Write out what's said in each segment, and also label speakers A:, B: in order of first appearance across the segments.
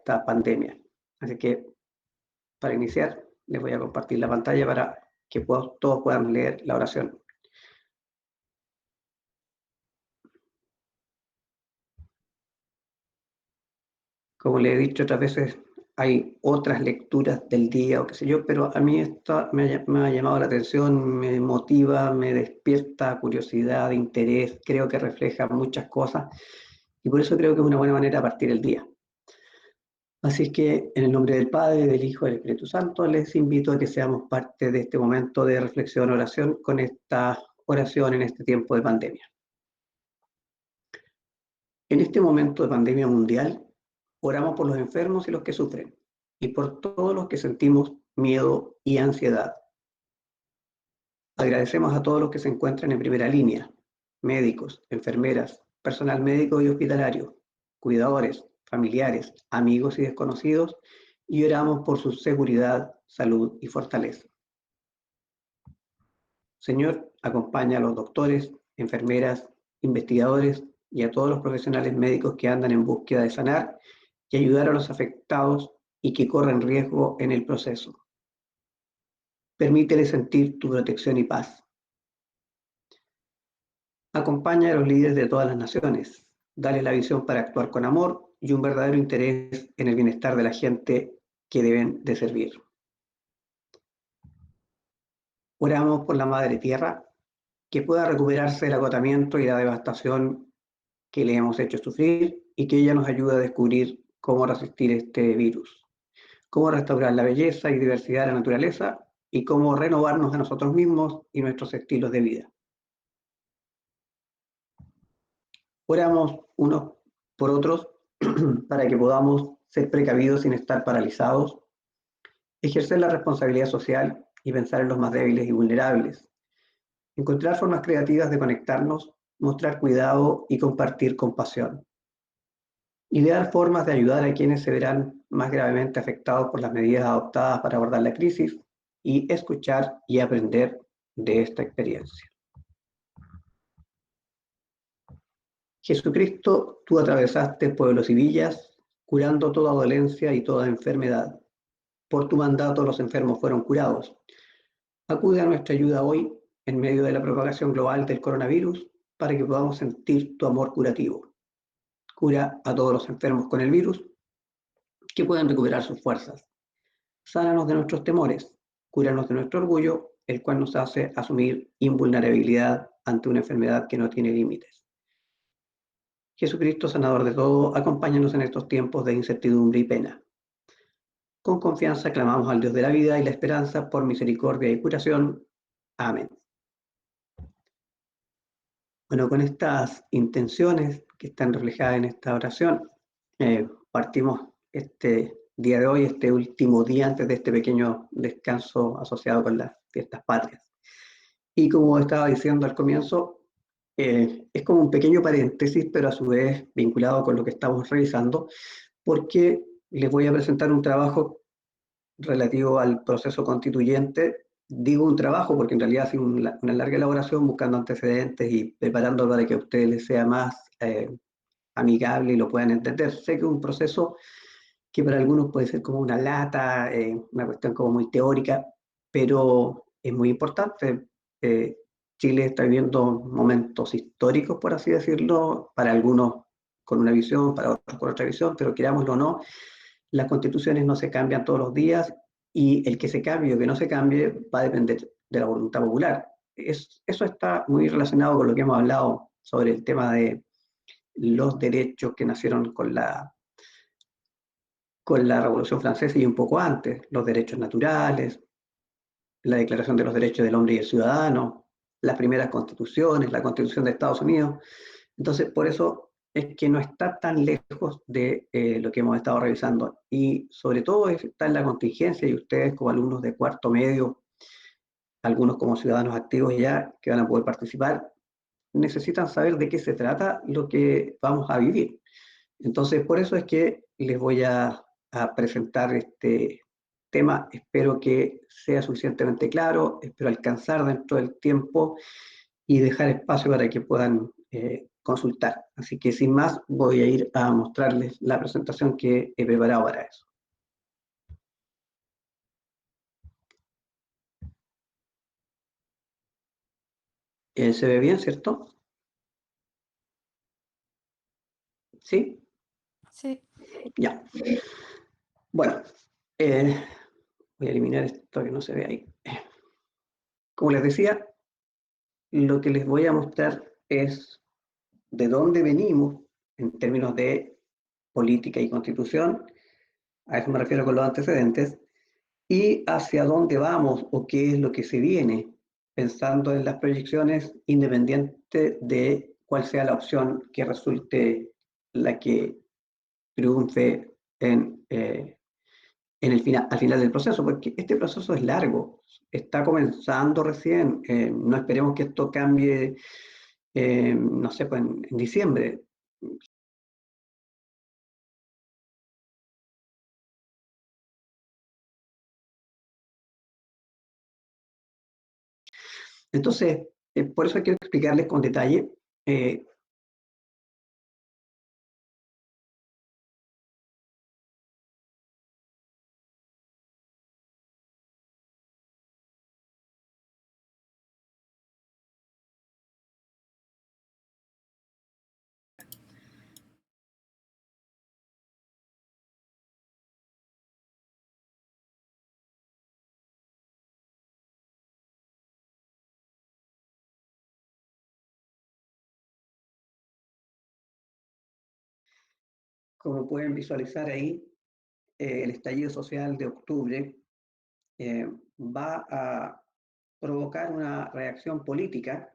A: esta pandemia. Así que, para iniciar, les voy a compartir la pantalla para que todos puedan leer la oración. Como le he dicho otras veces, hay otras lecturas del día o qué sé yo, pero a mí esta me ha llamado la atención, me motiva, me despierta curiosidad, interés, creo que refleja muchas cosas y por eso creo que es una buena manera de partir el día. Así es que en el nombre del Padre, del Hijo y del Espíritu Santo, les invito a que seamos parte de este momento de reflexión, oración, con esta oración en este tiempo de pandemia. En este momento de pandemia mundial, oramos por los enfermos y los que sufren, y por todos los que sentimos miedo y ansiedad. Agradecemos a todos los que se encuentran en primera línea, médicos, enfermeras, personal médico y hospitalario, cuidadores, familiares, amigos y desconocidos, y oramos por su seguridad, salud y fortaleza. Señor, acompaña a los doctores, enfermeras, investigadores y a todos los profesionales médicos que andan en búsqueda de sanar y ayudar a los afectados y que corren riesgo en el proceso. Permítele sentir tu protección y paz. Acompaña a los líderes de todas las naciones. Dale la visión para actuar con amor y un verdadero interés en el bienestar de la gente que deben de servir. Oramos por la Madre Tierra, que pueda recuperarse del agotamiento y la devastación que le hemos hecho sufrir y que ella nos ayude a descubrir cómo resistir este virus, cómo restaurar la belleza y diversidad de la naturaleza y cómo renovarnos a nosotros mismos y nuestros estilos de vida. Oramos unos por otros para que podamos ser precavidos sin estar paralizados, ejercer la responsabilidad social y pensar en los más débiles y vulnerables, encontrar formas creativas de conectarnos, mostrar cuidado y compartir compasión. Idear formas de ayudar a quienes se verán más gravemente afectados por las medidas adoptadas para abordar la crisis y escuchar y aprender de esta experiencia. Jesucristo, tú atravesaste pueblos y villas, curando toda dolencia y toda enfermedad. Por tu mandato los enfermos fueron curados. Acude a nuestra ayuda hoy en medio de la propagación global del coronavirus para que podamos sentir tu amor curativo. Cura a todos los enfermos con el virus que puedan recuperar sus fuerzas. Sánanos de nuestros temores, cúranos de nuestro orgullo, el cual nos hace asumir invulnerabilidad ante una enfermedad que no tiene límites. Jesucristo, sanador de todo, acompáñanos en estos tiempos de incertidumbre y pena. Con confianza clamamos al Dios de la vida y la esperanza por misericordia y curación. Amén. Bueno, con estas intenciones que están reflejadas en esta oración, partimos este día de hoy, este último día antes de este pequeño descanso asociado con las fiestas patrias. Y como estaba diciendo al comienzo, es como un pequeño paréntesis, pero a su vez vinculado con lo que estamos revisando, porque les voy a presentar un trabajo relativo al proceso constituyente. Digo un trabajo porque en realidad ha sido una larga elaboración buscando antecedentes y preparando para que a ustedes les sea más amigable y lo puedan entender. Sé que es un proceso que para algunos puede ser como una lata, una cuestión como muy teórica, pero es muy importante. Chile está viviendo momentos históricos, por así decirlo, para algunos con una visión, para otros con otra visión, pero querámoslo o no, las constituciones no se cambian todos los días y el que se cambie o que no se cambie va a depender de la voluntad popular. Eso está muy relacionado con lo que hemos hablado sobre el tema de los derechos que nacieron con la Revolución Francesa y un poco antes, los derechos naturales, la Declaración de los Derechos del Hombre y el Ciudadano, las primeras constituciones, la Constitución de Estados Unidos. Entonces, por eso es que no está tan lejos de lo que hemos estado revisando. Y sobre todo está en la contingencia y ustedes como alumnos de cuarto medio, algunos como ciudadanos activos ya que van a poder participar, necesitan saber de qué se trata lo que vamos a vivir. Entonces, por eso es que les voy a presentar este tema. Espero que sea suficientemente claro, espero alcanzar dentro del tiempo y dejar espacio para que puedan consultar. Así que sin más, voy a ir a mostrarles la presentación que he preparado para eso. ¿Se ve bien, cierto? ¿Sí?
B: Sí.
A: Ya. Bueno, voy a eliminar esto que no se ve ahí. Como les decía, lo que les voy a mostrar es de dónde venimos en términos de política y constitución, a eso me refiero con los antecedentes, y hacia dónde vamos o qué es lo que se viene, pensando en las proyecciones independiente de cuál sea la opción que resulte la que triunfe al final del proceso, porque este proceso es largo, está comenzando recién, no esperemos que esto cambie, no sé, pues en diciembre. Entonces, por eso quiero explicarles con detalle como pueden visualizar ahí, el estallido social de octubre va a provocar una reacción política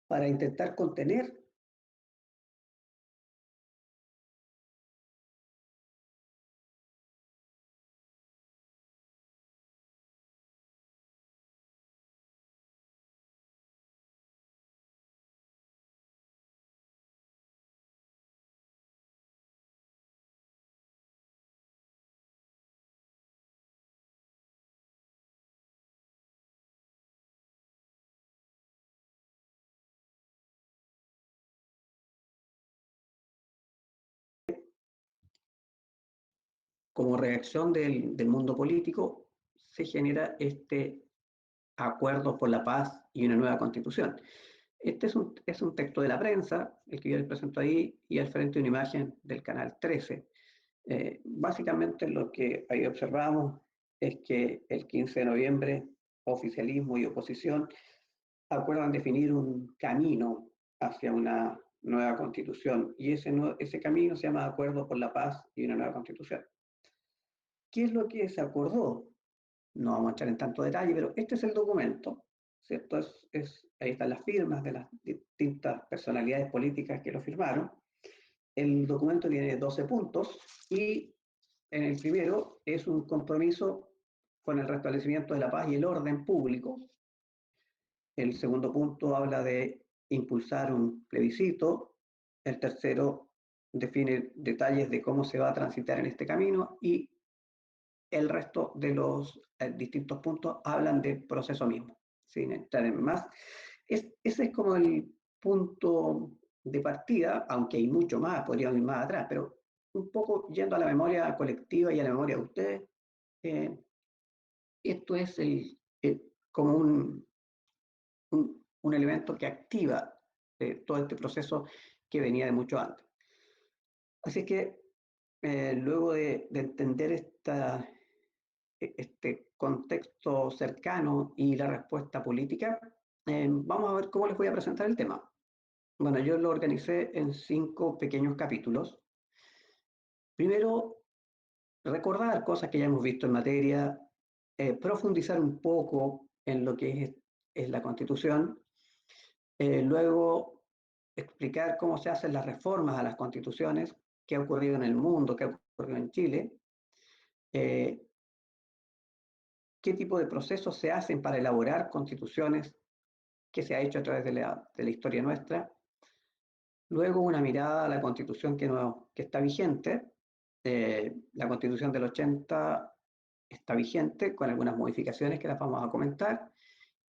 A: para intentar contener como reacción del mundo político, se genera este acuerdo por la paz y una nueva constitución. Este es un texto de la prensa, el que yo les presento ahí, y al frente una imagen del canal 13. Básicamente lo que ahí observamos es que el 15 de noviembre oficialismo y oposición acuerdan definir un camino hacia una nueva constitución y ese camino se llama Acuerdo por la Paz y una nueva constitución. ¿Qué es lo que se acordó? No vamos a entrar en tanto detalle, pero este es el documento, ¿cierto? Ahí están las firmas de las distintas personalidades políticas que lo firmaron. El documento tiene 12 puntos y en el primero es un compromiso con el restablecimiento de la paz y el orden público. El segundo punto habla de impulsar un plebiscito. El tercero define detalles de cómo se va a transitar en este camino y el resto de los distintos puntos hablan del proceso mismo, sin entrar en más. Ese es como el punto de partida, aunque hay mucho más, podríamos ir más atrás, pero un poco yendo a la memoria colectiva y a la memoria de ustedes, eh, esto es como un elemento que activa todo este proceso que venía de mucho antes. Así que luego de entender este contexto cercano y la respuesta política, vamos a ver cómo les voy a presentar el tema. Bueno, yo lo organicé en 5 pequeños capítulos. Primero, recordar cosas que ya hemos visto en materia, profundizar un poco en lo que es la Constitución, luego explicar cómo se hacen las reformas a las constituciones, qué ha ocurrido en el mundo, qué ha ocurrido en Chile, eh, qué tipo de procesos se hacen para elaborar constituciones, qué se ha hecho a través de la historia nuestra. Luego una mirada a la constitución que está vigente. La constitución del 80 está vigente con algunas modificaciones que las vamos a comentar.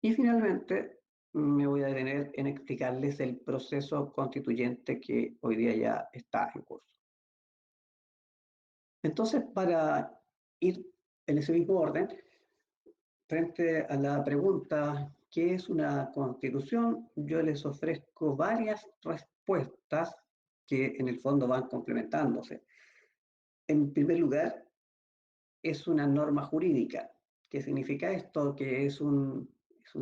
A: Y finalmente me voy a detener en explicarles el proceso constituyente que hoy día ya está en curso. Entonces, para ir en ese mismo orden, frente a la pregunta, ¿qué es una constitución? Yo les ofrezco varias respuestas que en el fondo van complementándose. En primer lugar, es una norma jurídica. ¿Qué significa esto? Que es un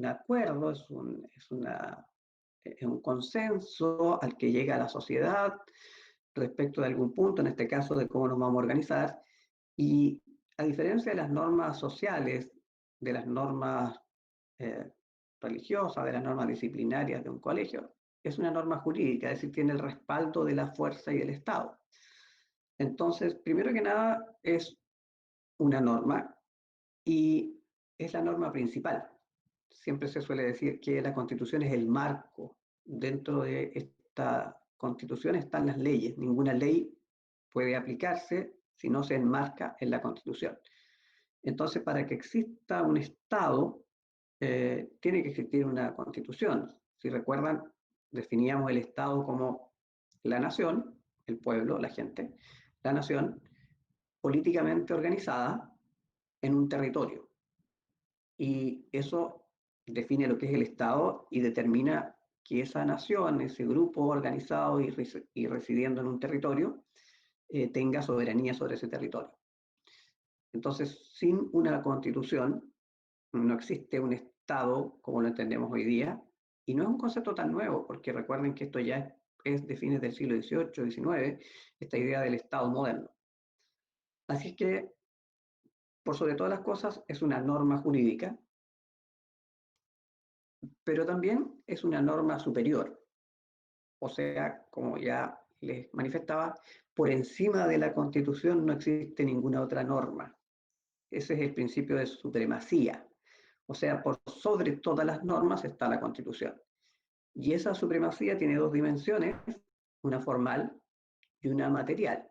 A: acuerdo, es un consenso al que llega la sociedad respecto de algún punto, en este caso de cómo nos vamos a organizar, y a diferencia de las normas sociales, de las normas eh, religiosas, de las normas disciplinarias de un colegio, es una norma jurídica, es decir, tiene el respaldo de la fuerza y del Estado. Entonces, primero que nada, es una norma y es la norma principal. Siempre se suele decir que la Constitución es el marco. Dentro de esta Constitución están las leyes. Ninguna ley puede aplicarse si no se enmarca en la Constitución. Entonces, para que exista un Estado, tiene que existir una Constitución. Si recuerdan, definíamos el Estado como la nación, el pueblo, la gente, la nación políticamente organizada en un territorio. Y eso define lo que es el Estado y determina que esa nación, ese grupo organizado y residiendo en un territorio, tenga soberanía sobre ese territorio. Entonces, sin una constitución, no existe un Estado como lo entendemos hoy día, y no es un concepto tan nuevo, porque recuerden que esto ya es de fines del siglo XVIII, XIX, esta idea del Estado moderno. Así que, por sobre todas las cosas, es una norma jurídica, pero también es una norma superior. O sea, como ya les manifestaba, por encima de la Constitución no existe ninguna otra norma. Ese es el principio de supremacía. O sea, por sobre todas las normas está la Constitución. Y esa supremacía tiene dos dimensiones, una formal y una material.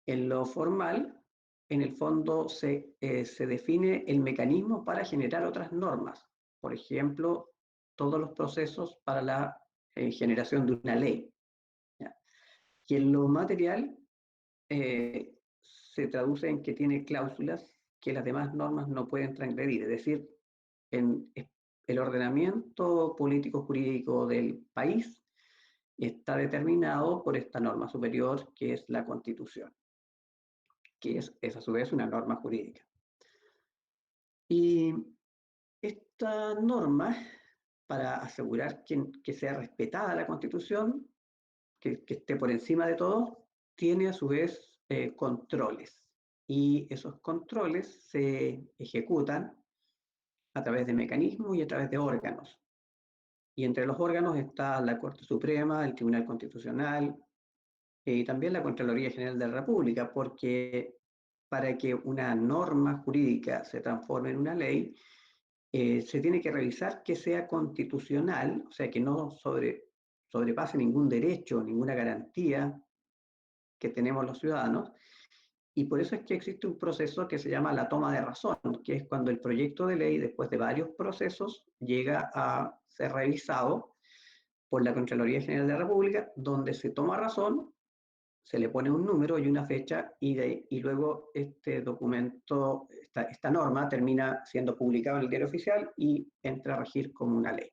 A: En lo formal, en el fondo, se define el mecanismo para generar otras normas. Por ejemplo, todos los procesos para la generación de una ley. ¿Ya? Y en lo material, se traduce en que tiene cláusulas que las demás normas no pueden transgredir. Es decir, en el ordenamiento político jurídico del país está determinado por esta norma superior que es la Constitución, que es a su vez una norma jurídica. Y esta norma, para asegurar que sea respetada la Constitución, que esté por encima de todo, tiene a su vez controles. Y esos controles se ejecutan a través de mecanismos y a través de órganos. Y entre los órganos está la Corte Suprema, el Tribunal Constitucional y también la Contraloría General de la República, porque para que una norma jurídica se transforme en una ley, se tiene que revisar que sea constitucional, o sea, que no sobrepase ningún derecho, ninguna garantía que tenemos los ciudadanos, y por eso es que existe un proceso que se llama la toma de razón, que es cuando el proyecto de ley, después de varios procesos, llega a ser revisado por la Contraloría General de la República, donde se toma razón, se le pone un número y una fecha, y luego este documento, esta norma, termina siendo publicado en el diario oficial y entra a regir como una ley.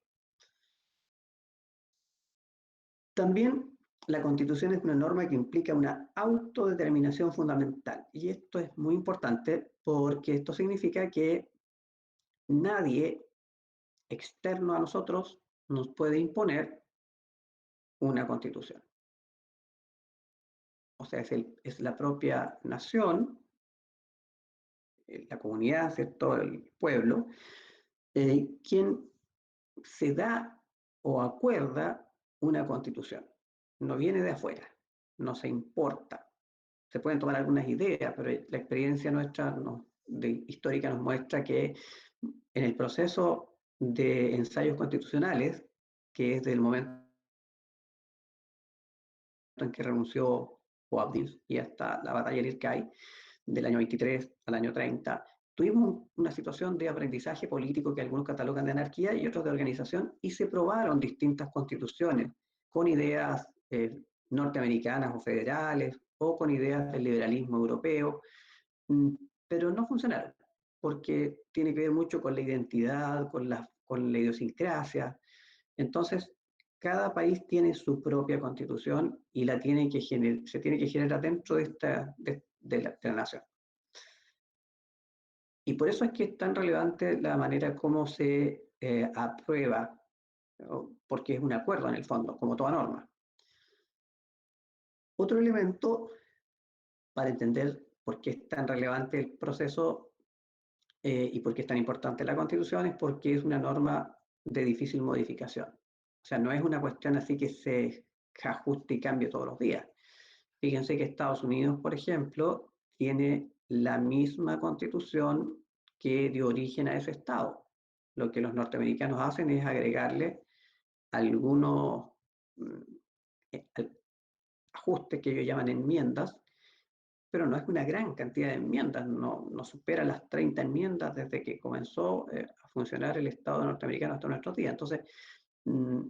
A: También la Constitución es una norma que implica una autodeterminación fundamental. Y esto es muy importante porque esto significa que nadie externo a nosotros nos puede imponer una Constitución. O sea, es la propia nación, la comunidad, ¿cierto? El pueblo, quien se da o acuerda una Constitución. No viene de afuera, no se importa. Se pueden tomar algunas ideas, pero la experiencia nuestra histórica nos muestra que en el proceso de ensayos constitucionales, que es del momento en que renunció Boabdil y hasta la batalla del Ircay, del año 23 al año 30, tuvimos una situación de aprendizaje político que algunos catalogan de anarquía y otros de organización, y se probaron distintas constituciones con ideas norteamericanas o federales, o con ideas del liberalismo europeo, pero no funcionaron, porque tiene que ver mucho con la identidad, con la idiosincrasia. Entonces, cada país tiene su propia constitución y se tiene que generar dentro de la nación. Y por eso es que es tan relevante la manera como se aprueba, ¿no? Porque es un acuerdo en el fondo, como toda norma. Otro elemento para entender por qué es tan relevante el proceso y por qué es tan importante la Constitución es porque es una norma de difícil modificación. O sea, no es una cuestión así que se ajuste y cambie todos los días. Fíjense que Estados Unidos, por ejemplo, tiene la misma Constitución que dio origen a ese Estado. Lo que los norteamericanos hacen es agregarle algunos eh, ajustes que ellos llaman enmiendas, pero no es una gran cantidad de enmiendas, no supera las 30 enmiendas desde que comenzó a funcionar el Estado norteamericano hasta nuestros días. Entonces, mm,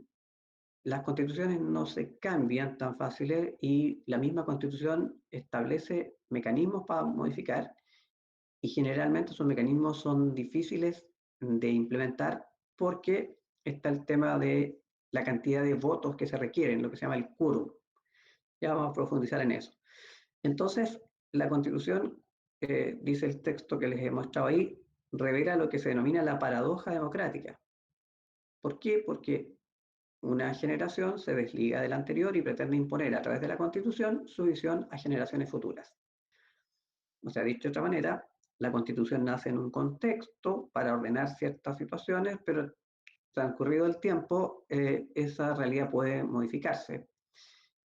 A: las constituciones no se cambian tan fáciles y la misma constitución establece mecanismos para modificar y generalmente esos mecanismos son difíciles de implementar porque está el tema de la cantidad de votos que se requieren, lo que se llama el quórum. Ya vamos a profundizar en eso. Entonces, la Constitución, dice el texto que les he mostrado ahí, revela lo que se denomina la paradoja democrática. ¿Por qué? Porque una generación se desliga de la anterior y pretende imponer a través de la Constitución su visión a generaciones futuras. O sea, dicho de otra manera, la Constitución nace en un contexto para ordenar ciertas situaciones, pero transcurrido el tiempo, esa realidad puede modificarse.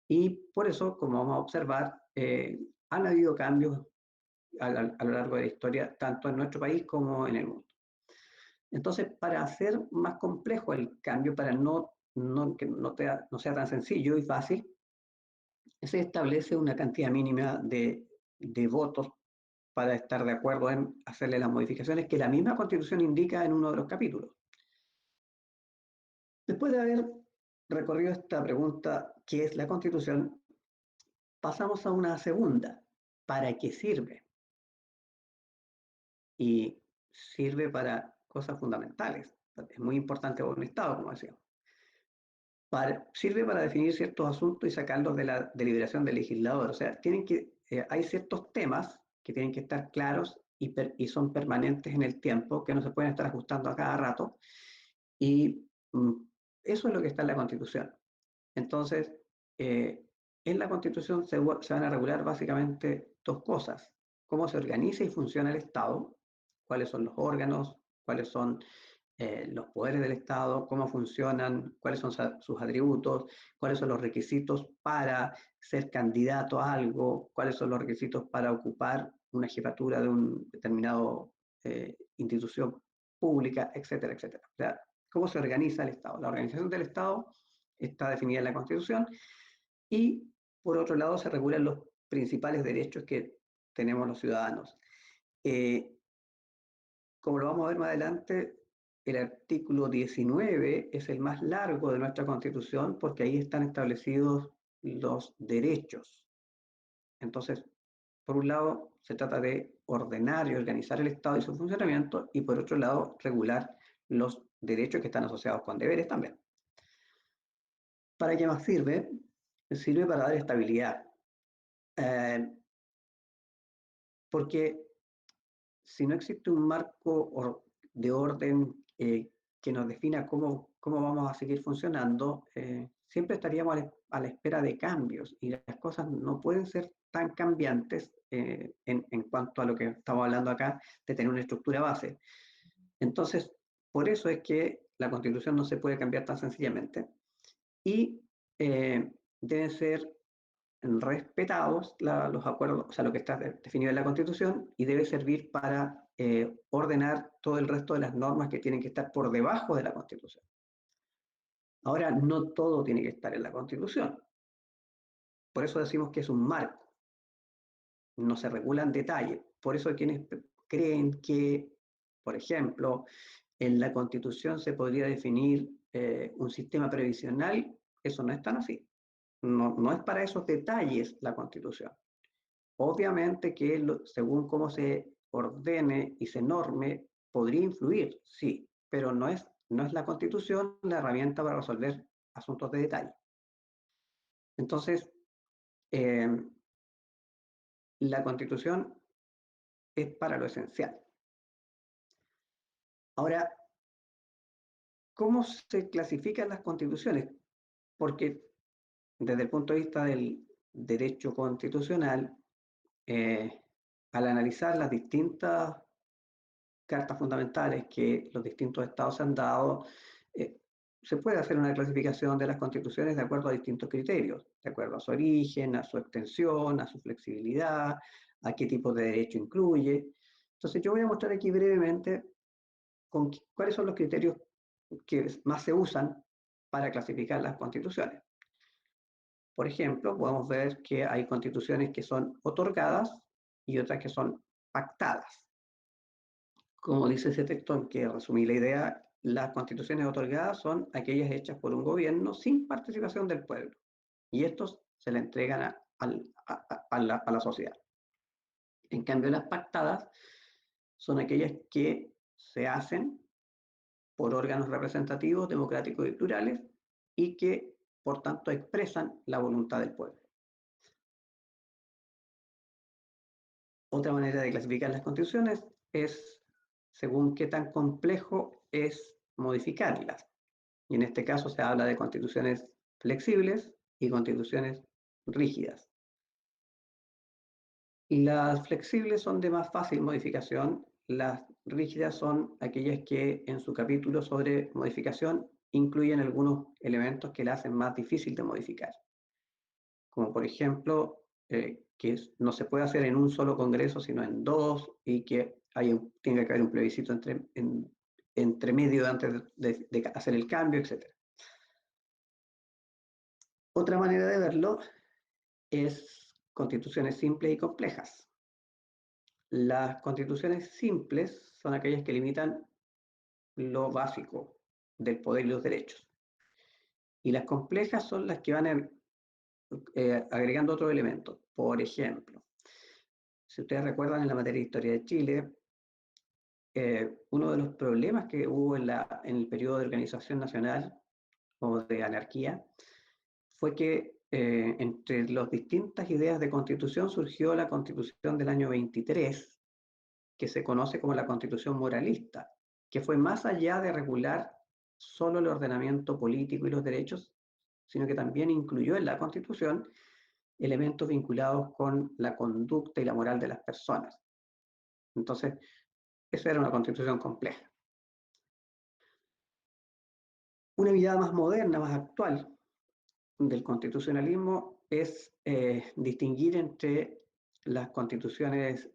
A: Y por eso, como vamos a observar, han habido cambios a lo largo de la historia, tanto en nuestro país como en el mundo. Entonces, para hacer más complejo el cambio, para que no sea tan sencillo y fácil, se establece una cantidad mínima de votos para estar de acuerdo en hacerle las modificaciones que la misma Constitución indica en uno de los capítulos. Después de haber recorrido esta pregunta, ¿qué es la Constitución? Pasamos a una segunda. ¿Para qué sirve? Y sirve para cosas fundamentales. Es muy importante para un Estado, como decía. Sirve para definir ciertos asuntos y sacarlos de la deliberación del legislador. O sea, hay ciertos temas que tienen que estar claros y son permanentes en el tiempo, que no se pueden estar ajustando a cada rato. Y eso es lo que está en la Constitución. Entonces, en la Constitución se van a regular básicamente dos cosas: cómo se organiza y funciona el Estado, cuáles son los órganos, cuáles son los poderes del Estado, cómo funcionan, cuáles son sus atributos, cuáles son los requisitos para ser candidato a algo, cuáles son los requisitos para ocupar una jefatura de un determinado institución pública, etcétera, etcétera. O sea, cómo se organiza el Estado. La organización del Estado está definida en la Constitución y, por otro lado, se regulan los principales derechos que tenemos los ciudadanos. Como lo vamos a ver más adelante, el artículo 19 es el más largo de nuestra Constitución porque ahí están establecidos los derechos. Entonces, por un lado, se trata de ordenar y organizar el Estado y su funcionamiento, y por otro lado, regular los derechos que están asociados con deberes también. ¿Para qué más sirve? Sirve para dar estabilidad. Porque si no existe un marco de orden que nos defina cómo vamos a seguir funcionando, siempre estaríamos a la espera de cambios y las cosas no pueden ser tan cambiantes en cuanto a lo que estamos hablando acá, de tener una estructura base. Entonces, por eso es que la Constitución no se puede cambiar tan sencillamente y deben ser respetados los acuerdos, o sea, lo que está definido en la Constitución, y debe servir para ordenar todo el resto de las normas que tienen que estar por debajo de la Constitución. Ahora, no todo tiene que estar en la Constitución. Por eso decimos que es un marco. No se regula en detalle. Por eso quienes creen que, por ejemplo, en la Constitución se podría definir un sistema previsional. Eso no es tan así. No es para esos detalles la Constitución. Obviamente que según cómo se ordene y se norme, podría influir, sí, pero no es la Constitución la herramienta para resolver asuntos de detalle. Entonces, eh, la Constitución es para lo esencial. Ahora, ¿cómo se clasifican las constituciones? Porque desde el punto de vista del derecho constitucional, al analizar las distintas cartas fundamentales que los distintos estados han dado, eh, se puede hacer una clasificación de las constituciones de acuerdo a distintos criterios, de acuerdo a su origen, a su extensión, a su flexibilidad, a qué tipo de derecho incluye. Entonces yo voy a mostrar aquí brevemente cuáles son los criterios que más se usan para clasificar las constituciones. Por ejemplo, podemos ver que hay constituciones que son otorgadas y otras que son pactadas. Como dice ese texto, en que resumí la idea, las constituciones otorgadas son aquellas hechas por un gobierno sin participación del pueblo. Y estos se le entregan a la sociedad. En cambio, las pactadas son aquellas que se hacen por órganos representativos, democráticos y plurales, y que, por tanto, expresan la voluntad del pueblo. Otra manera de clasificar las constituciones es según qué tan complejo es modificarlas. Y en este caso se habla de constituciones flexibles y constituciones rígidas. Las flexibles son de más fácil modificación, las rígidas son aquellas que en su capítulo sobre modificación incluyen algunos elementos que la hacen más difícil de modificar, como por ejemplo que no se puede hacer en un solo congreso, sino en dos, y que tenga que haber un plebiscito entre medio antes de hacer el cambio, etc. Otra manera de verlo es constituciones simples y complejas. Las constituciones simples son aquellas que limitan lo básico del poder y los derechos. Y las complejas son las que van agregando otros elementos. Por ejemplo, si ustedes recuerdan en la materia de historia de Chile, uno de los problemas que hubo en el periodo de organización nacional o de anarquía fue que entre las distintas ideas de constitución surgió la constitución del año 23, que se conoce como la constitución moralista, que fue más allá de regular solo el ordenamiento político y los derechos, sino que también incluyó en la constitución elementos vinculados con la conducta y la moral de las personas. Entonces, esa era una constitución compleja. Una mirada más moderna, más actual del constitucionalismo es distinguir entre las constituciones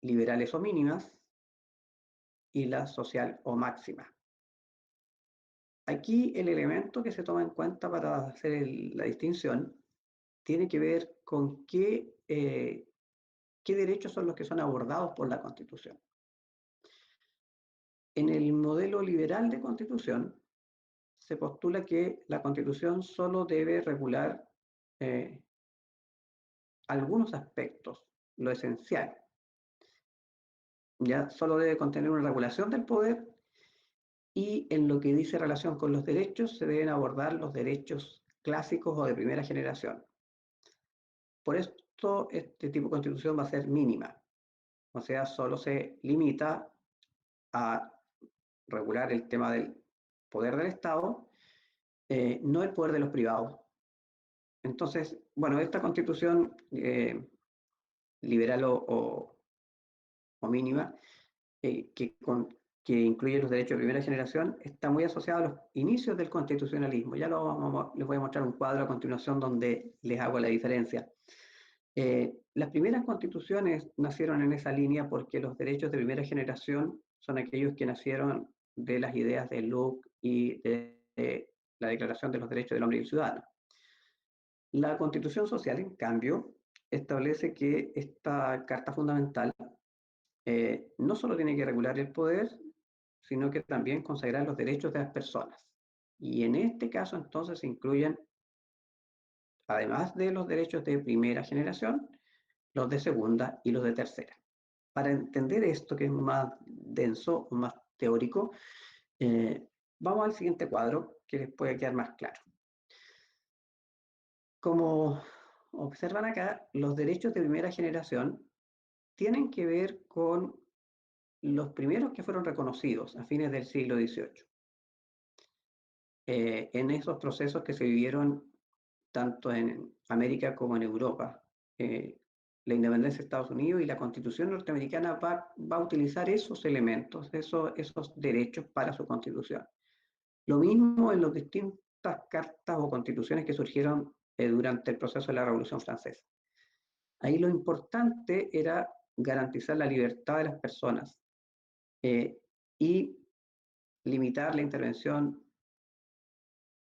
A: liberales o mínimas y la social o máxima. Aquí el elemento que se toma en cuenta para hacer la distinción tiene que ver con qué derechos son los que son abordados por la Constitución. En el modelo liberal de Constitución se postula que la Constitución solo debe regular eh, algunos aspectos, lo esencial. Ya solo debe contener una regulación del poder, y en lo que dice relación con los derechos se deben abordar los derechos clásicos o de primera generación. Por esto, este tipo de constitución va a ser mínima, o sea, solo se limita a regular el tema del poder del Estado, no el poder de los privados. Entonces, bueno, esta constitución liberal o mínima, que incluye los derechos de primera generación, está muy asociado a los inicios del constitucionalismo. Ya les voy a mostrar un cuadro a continuación donde les hago la diferencia. Las primeras constituciones nacieron en esa línea porque los derechos de primera generación son aquellos que nacieron de las ideas de Locke y de la Declaración de los Derechos del Hombre y el Ciudadano. La Constitución Social, en cambio, establece que esta Carta Fundamental no solo tiene que regular el poder, sino que también consagrar los derechos de las personas. Y en este caso entonces se incluyen, además de los derechos de primera generación, los de segunda y los de tercera. Para entender esto, que es más denso, más teórico, vamos al siguiente cuadro, que les puede quedar más claro. Como observan acá, los derechos de primera generación tienen que ver con los primeros que fueron reconocidos a fines del siglo XVIII. En esos procesos que se vivieron tanto en América como en Europa. La independencia de Estados Unidos y la Constitución norteamericana va a utilizar esos elementos, esos derechos para su Constitución. Lo mismo en las distintas cartas o constituciones que surgieron durante el proceso de la Revolución Francesa. Ahí lo importante era garantizar la libertad de las personas y limitar la intervención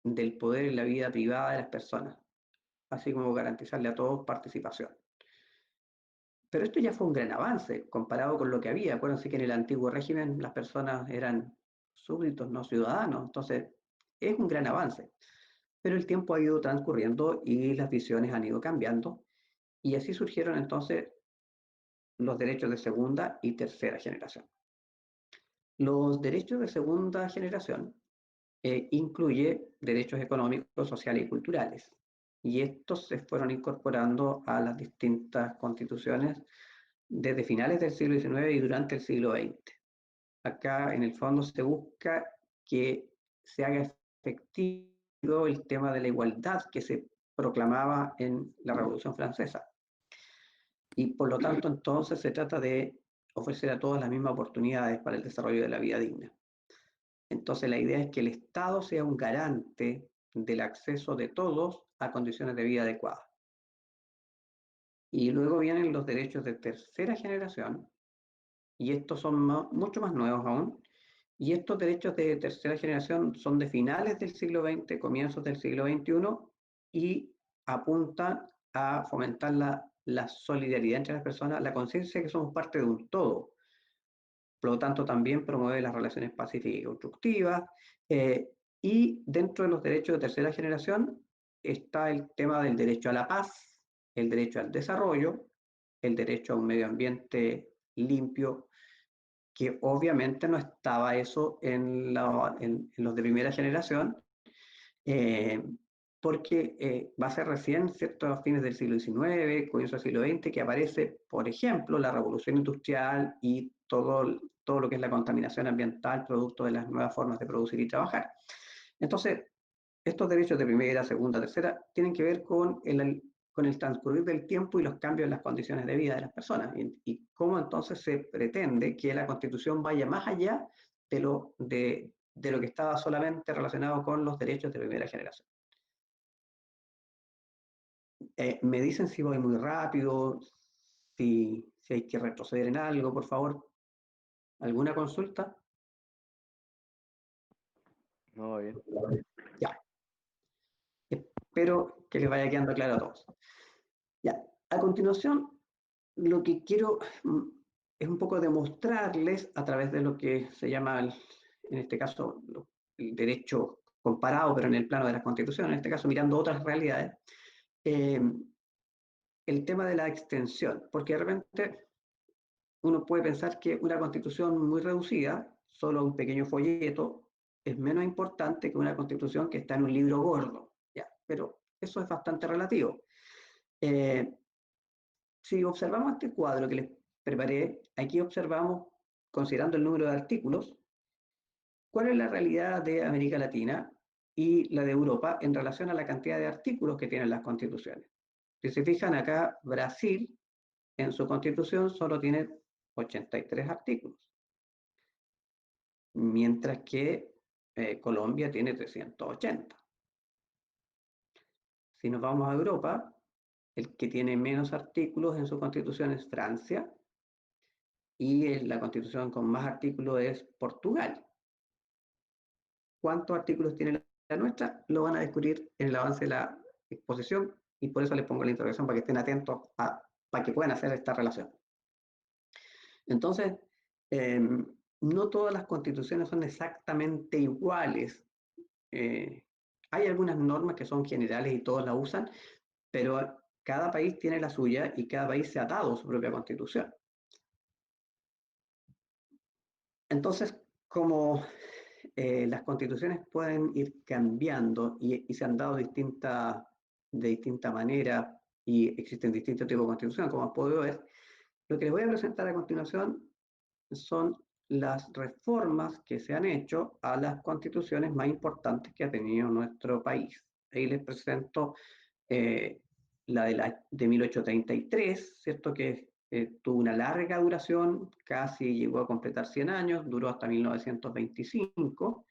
A: del poder en la vida privada de las personas, así como garantizarle a todos participación. Pero esto ya fue un gran avance comparado con lo que había. Acuérdense que en el antiguo régimen las personas eran súbditos, no ciudadanos. Entonces, es un gran avance. Pero el tiempo ha ido transcurriendo y las visiones han ido cambiando. Y así surgieron entonces los derechos de segunda y tercera generación. Los derechos de segunda generación incluye derechos económicos, sociales y culturales. Y estos se fueron incorporando a las distintas constituciones desde finales del siglo XIX y durante el siglo XX. Acá, en el fondo, se busca que se haga efectivo el tema de la igualdad que se proclamaba en la Revolución Francesa. Y por lo tanto, entonces, se trata de ofrecer a todos las mismas oportunidades para el desarrollo de la vida digna. Entonces, la idea es que el Estado sea un garante del acceso de todos a condiciones de vida adecuadas. Y luego vienen los derechos de tercera generación, y estos son mucho más nuevos aún, y estos derechos de tercera generación son de finales del siglo XX, comienzos del siglo XXI, y apuntan a fomentar la solidaridad entre las personas, la conciencia de que somos parte de un todo. Por lo tanto, también promueve las relaciones pacíficas y constructivas, y dentro de los derechos de tercera generación está el tema del derecho a la paz, el derecho al desarrollo, el derecho a un medio ambiente limpio, que obviamente no estaba eso en los de primera generación, porque va a ser recién, ¿cierto?, a fines del siglo XIX, comienzo del siglo XX, que aparece, por ejemplo, la revolución industrial y todo lo que es la contaminación ambiental producto de las nuevas formas de producir y trabajar. Entonces, estos derechos de primera, segunda, tercera tienen que ver con el transcurrir del tiempo y los cambios en las condiciones de vida de las personas, y cómo entonces se pretende que la Constitución vaya más allá de lo que estaba solamente relacionado con los derechos de primera generación. Me dicen si voy muy rápido, si hay que retroceder en algo, por favor. ¿Alguna consulta?
B: No, bien.
A: Ya. Espero que les vaya quedando claro a todos. Ya. A continuación, lo que quiero es un poco demostrarles a través de lo que se llama, en este caso, el derecho comparado, pero en el plano de las constituciones, en este caso mirando otras realidades, el tema de la extensión, porque de repente uno puede pensar que una constitución muy reducida, solo un pequeño folleto, es menos importante que una constitución que está en un libro gordo, ¿ya? Pero eso es bastante relativo. Si observamos este cuadro que les preparé, aquí observamos, considerando el número de artículos, cuál es la realidad de América Latina y la de Europa en relación a la cantidad de artículos que tienen las constituciones. Si se fijan acá, Brasil en su constitución solo tiene 83 artículos, mientras que Colombia tiene 380. Si nos vamos a Europa, el que tiene menos artículos en su constitución es Francia, y la constitución con más artículos es Portugal. ¿Cuántos artículos tiene la nuestra? Lo van a descubrir en el avance de la exposición, y por eso les pongo la introducción para que estén atentos para que puedan hacer esta relación. Entonces, eh, no todas las constituciones son exactamente iguales. Eh, Hay algunas normas que son generales y todos las usan, pero cada país tiene la suya y cada país se ha dado su propia constitución. Entonces, como las constituciones pueden ir cambiando y se han dado de distinta manera y existen distintos tipos de constitución, como has podido ver, lo que les voy a presentar a continuación son las reformas que se han hecho a las constituciones más importantes que ha tenido nuestro país. Ahí les presento eh, de 1833, ¿cierto? Que tuvo una larga duración, casi llegó a completar 100 años, duró hasta 1925.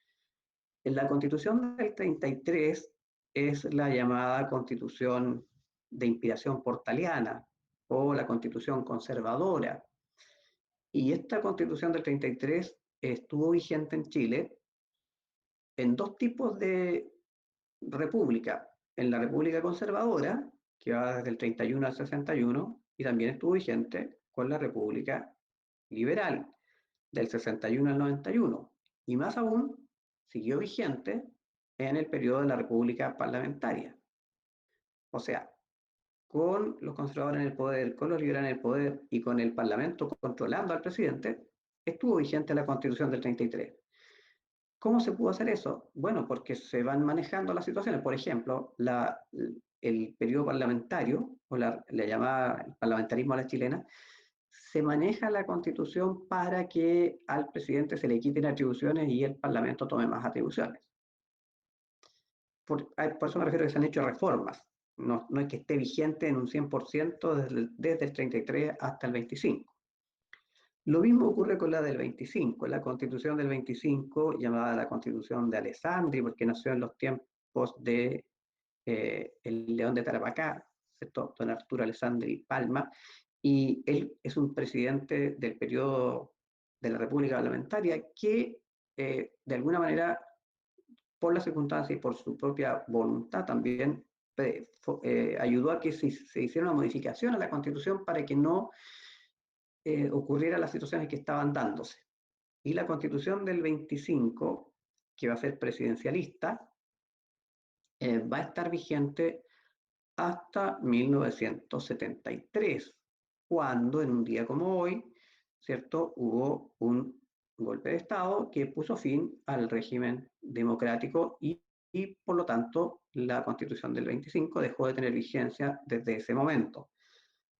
A: En la Constitución del 33 es la llamada Constitución de inspiración portaliana o la Constitución conservadora. Y esta Constitución del 33 estuvo vigente en Chile en dos tipos de república. En la República Conservadora, que va desde el 31 al 61, y también estuvo vigente con la República Liberal, del 61 al 91. Y más aún, siguió vigente en el periodo de la República Parlamentaria. O sea, con los conservadores en el poder, con los liberales en el poder y con el Parlamento controlando al presidente, estuvo vigente la Constitución del 33. ¿Cómo se pudo hacer eso? Bueno, porque se van manejando las situaciones. Por ejemplo, el periodo parlamentario, o la llamada parlamentarismo a la chilena, se maneja la Constitución para que al presidente se le quiten atribuciones y el Parlamento tome más atribuciones. Por eso me refiero a que se han hecho reformas. No, no es que esté vigente en un 100% desde el 33 hasta el 25. Lo mismo ocurre con la del 25, la constitución del 25, llamada la constitución de Alessandri, porque nació en los tiempos de el León de Tarapacá, ¿cierto? Don Arturo Alessandri Palma, y él es un presidente del periodo de la República Parlamentaria que de alguna manera, por las circunstancias y por su propia voluntad también, ayudó a que se hiciera una modificación a la constitución para que no ocurrieran las situaciones que estaban dándose. Y la constitución del 25, que va a ser presidencialista, va a estar vigente hasta 1973, cuando en un día como hoy, ¿cierto?, hubo un golpe de Estado que puso fin al régimen democrático y por lo tanto la constitución del 25 dejó de tener vigencia desde ese momento,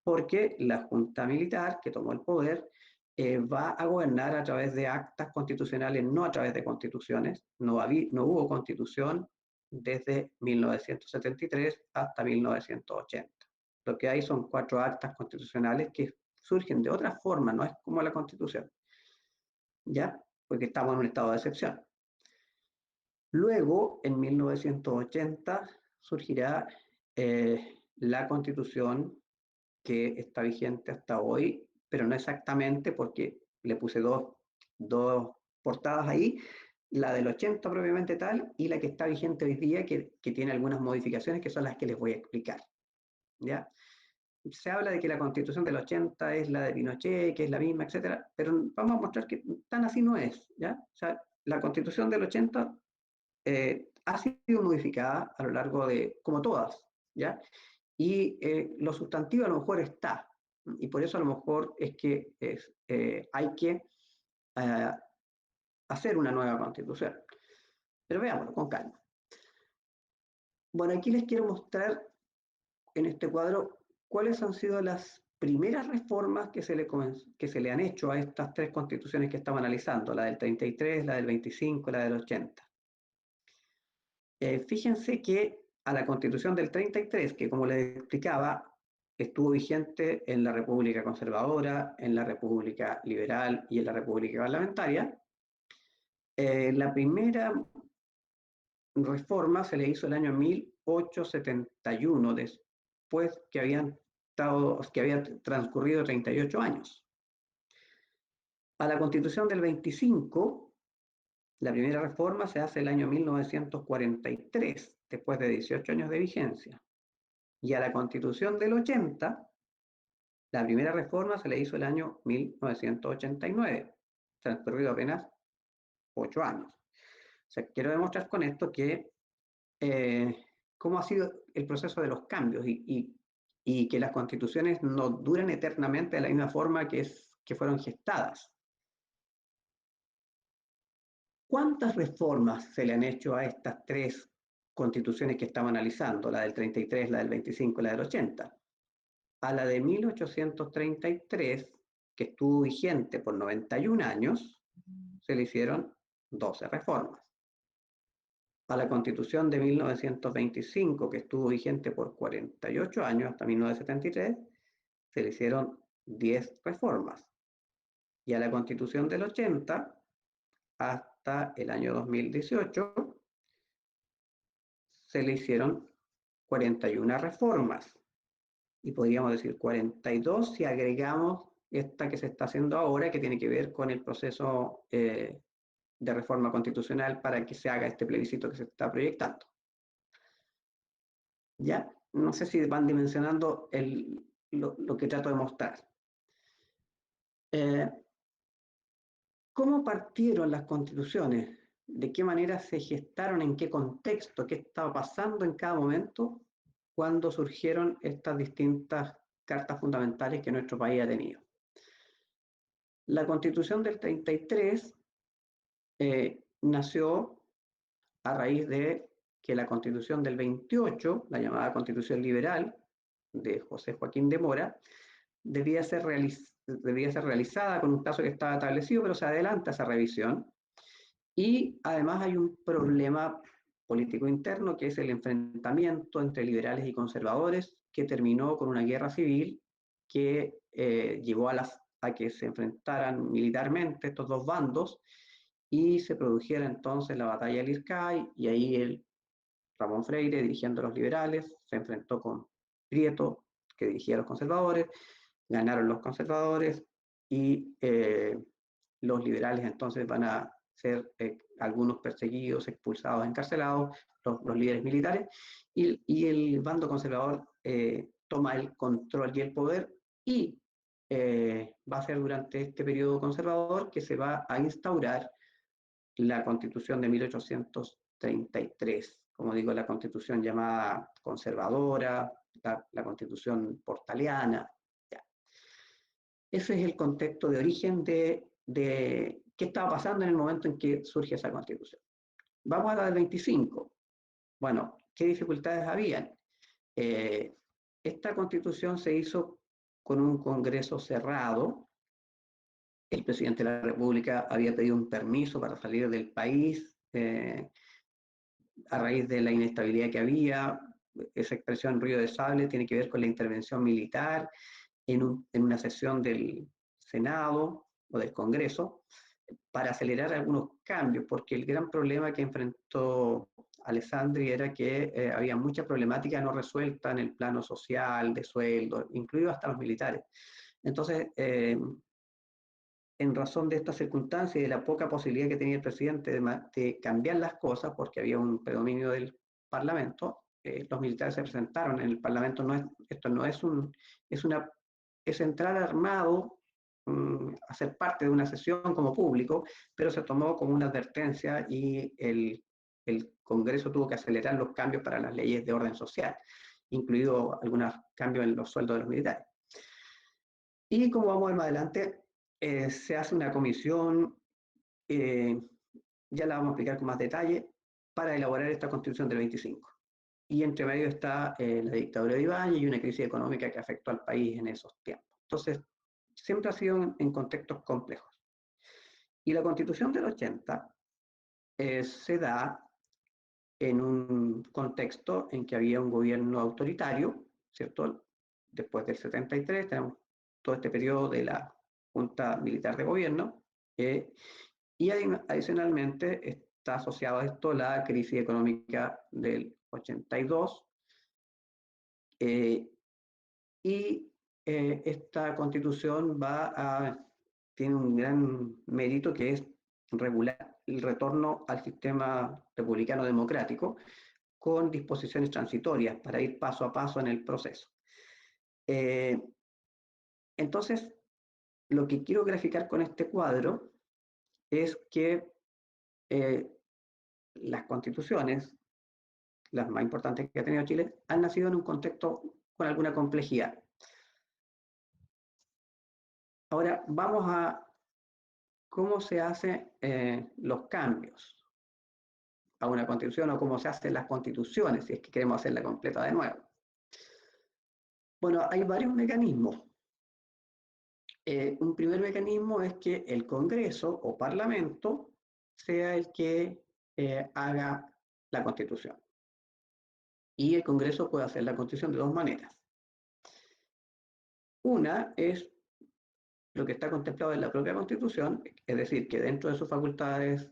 A: porque la Junta Militar que tomó el poder va a gobernar a través de actas constitucionales, no a través de constituciones. No hubo constitución desde 1973 hasta 1980. Lo que hay son 4 actas constitucionales que surgen de otra forma, no es como la constitución, ¿ya? Porque estamos en un estado de excepción. Luego, en 1980, surgirá la constitución que está vigente hasta hoy, pero no exactamente porque le puse dos portadas ahí, la del 80 propiamente tal y la que está vigente hoy día que tiene algunas modificaciones que son las que les voy a explicar. ¿Ya? Se habla de que la constitución del 80 es la de Pinochet, que es la misma, etcétera, pero vamos a mostrar que tan así no es. ¿Ya? O sea, la constitución del 80 ha sido modificada a lo largo de, como todas, ¿ya? Y lo sustantivo a lo mejor está, y por eso a lo mejor es que hay que eh, hacer una nueva constitución. Pero veámoslo con calma. Bueno, aquí les quiero mostrar en este cuadro cuáles han sido las primeras reformas que se le han hecho a estas 3 constituciones que estamos analizando, la del 33, la del 25 y la del 80. Fíjense que a la constitución del 33, que como les explicaba, estuvo vigente en la República Conservadora, en la República Liberal y en la República Parlamentaria, la primera reforma se le hizo el año 1871, después que habían transcurrido 38 años. A la constitución del 25, la primera reforma se hace el año 1943, después de 18 años de vigencia. Y a la constitución del 80 La primera reforma se le hizo el año 1989, transcurrido apenas 8 años. O sea, quiero demostrar con esto que cómo ha sido el proceso de los cambios y que las constituciones no duran eternamente de la misma forma que fueron gestadas. ¿Cuántas reformas se le han hecho a estas tres constituciones que estamos analizando? La del 33, la del 25 y la del 80. A la de 1833, que estuvo vigente por 91 años, se le hicieron 12 reformas. A la Constitución de 1925, que estuvo vigente por 48 años, hasta 1973, se le hicieron 10 reformas. Y a la Constitución del 80, hasta el año 2018, se le hicieron 41 reformas. Y podríamos decir 42 si agregamos esta que se está haciendo ahora, que tiene que ver con el proceso de reforma constitucional para que se haga este plebiscito que se está proyectando. Ya, no sé si van dimensionando lo que trato de mostrar. ¿Cómo partieron las constituciones? ¿De qué manera se gestaron? ¿En qué contexto? ¿Qué estaba pasando en cada momento cuando surgieron estas distintas cartas fundamentales que nuestro país ha tenido? La Constitución del 33 nació a raíz de que la Constitución del 28, la llamada Constitución Liberal de José Joaquín de Mora, debía ser realizada con un plazo que estaba establecido, pero se adelanta esa revisión. Y además hay un problema político interno, que es el enfrentamiento entre liberales y conservadores, que terminó con una guerra civil que llevó a que se enfrentaran militarmente estos dos bandos y se produjera entonces la batalla del Ircay, y ahí Ramón Freire, dirigiendo a los liberales, se enfrentó con Prieto, que dirigía a los conservadores, ganaron los conservadores y los liberales entonces van a ser algunos perseguidos, expulsados, encarcelados, los líderes militares, y el bando conservador toma el control y el poder, y va a ser durante este periodo conservador que se va a instaurar la Constitución de 1833, como digo, la Constitución llamada conservadora, la Constitución portaliana. Ya. Ese es el contexto de origen de qué estaba pasando en el momento en que surge esa Constitución. Vamos a la del 25. Bueno, ¿qué dificultades habían? Esta Constitución se hizo con un Congreso cerrado. El presidente de la República había pedido un permiso para salir del país a raíz de la inestabilidad que había. Esa expresión ruido de sable tiene que ver con la intervención militar en una sesión del Senado o del Congreso para acelerar algunos cambios, porque el gran problema que enfrentó Alessandri era que había mucha problemática no resuelta en el plano social, de sueldo, incluido hasta los militares. Entonces, en razón de esta circunstancia y de la poca posibilidad que tenía el presidente de cambiar las cosas, porque había un predominio del Parlamento, los militares se presentaron en el Parlamento. Esto no es es entrar armado, a ser parte de una sesión como público, pero se tomó como una advertencia y el Congreso tuvo que acelerar los cambios para las leyes de orden social, incluido algunos cambios en los sueldos de los militares. Y como vamos a ver más adelante, se hace una comisión, eh, ya la vamos a explicar con más detalle, para elaborar esta Constitución del 25. Y entre medio está la dictadura de Ibáñez y una crisis económica que afectó al país en esos tiempos. Entonces, siempre ha sido en contextos complejos. Y la Constitución del 80 se da en un contexto en que había un gobierno autoritario, ¿cierto? Después del 73 tenemos todo este periodo de la Junta Militar de Gobierno, y adicionalmente está asociado a esto la crisis económica del 82, y esta constitución tiene un gran mérito, que es regular el retorno al sistema republicano democrático con disposiciones transitorias para ir paso a paso en el proceso. Entonces, lo que quiero graficar con este cuadro es que las constituciones, las más importantes que ha tenido Chile, han nacido en un contexto con alguna complejidad. Ahora vamos a cómo se hacen los cambios a una constitución o cómo se hacen las constituciones, si es que queremos hacerla completa de nuevo. Bueno, hay varios mecanismos. Un primer mecanismo es que el Congreso o Parlamento sea el que haga la Constitución. Y el Congreso puede hacer la Constitución de dos maneras. Una es lo que está contemplado en la propia Constitución, es decir, que dentro de sus facultades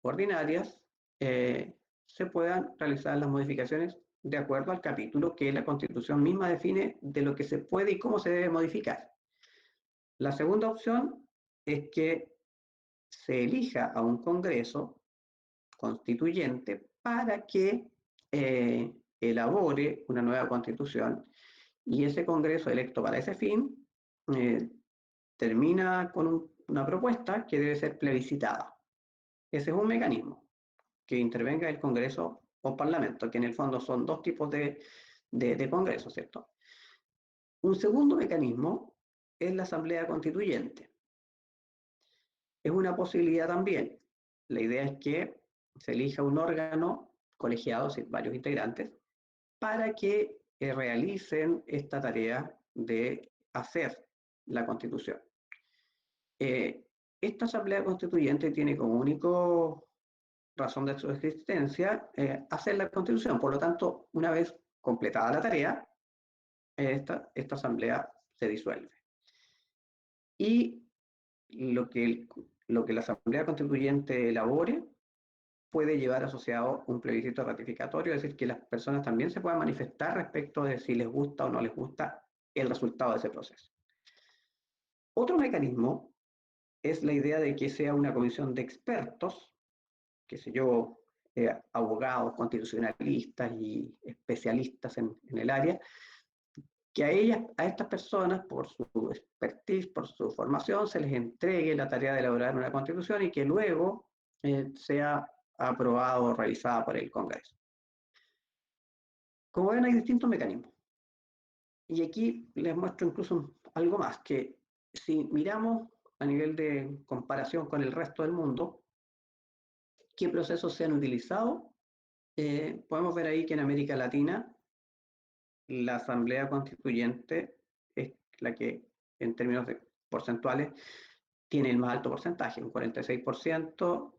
A: ordinarias se puedan realizar las modificaciones de acuerdo al capítulo que la Constitución misma define de lo que se puede y cómo se debe modificar. La segunda opción es que se elija a un Congreso constituyente para que elabore una nueva Constitución y ese Congreso electo para ese fin eh, termina con una propuesta que debe ser plebiscitada. Ese es un mecanismo, que intervenga el Congreso o Parlamento, que en el fondo son dos tipos de Congreso, ¿cierto? Un segundo mecanismo es la Asamblea Constituyente. Es una posibilidad también. La idea es que se elija un órgano colegiado, sin varios integrantes, para que realicen esta tarea de hacer la Constitución. Esta Asamblea Constituyente tiene como único razón de su existencia hacer la Constitución. Por lo tanto, una vez completada la tarea, esta Asamblea se disuelve. Y lo que la Asamblea Constituyente elabore puede llevar asociado un plebiscito ratificatorio, es decir, que las personas también se puedan manifestar respecto de si les gusta o no les gusta el resultado de ese proceso. Otro mecanismo es la idea de que sea una comisión de expertos, qué sé yo, abogados, constitucionalistas y especialistas en el área, que a estas personas, por su expertise, por su formación, se les entregue la tarea de elaborar una constitución y que luego sea aprobado o revisada por el Congreso. Como ven, hay distintos mecanismos. Y aquí les muestro incluso algo más, que si miramos a nivel de comparación con el resto del mundo, qué procesos se han utilizado, podemos ver ahí que en América Latina la Asamblea Constituyente es la que, en términos porcentuales, tiene el más alto porcentaje, un 46%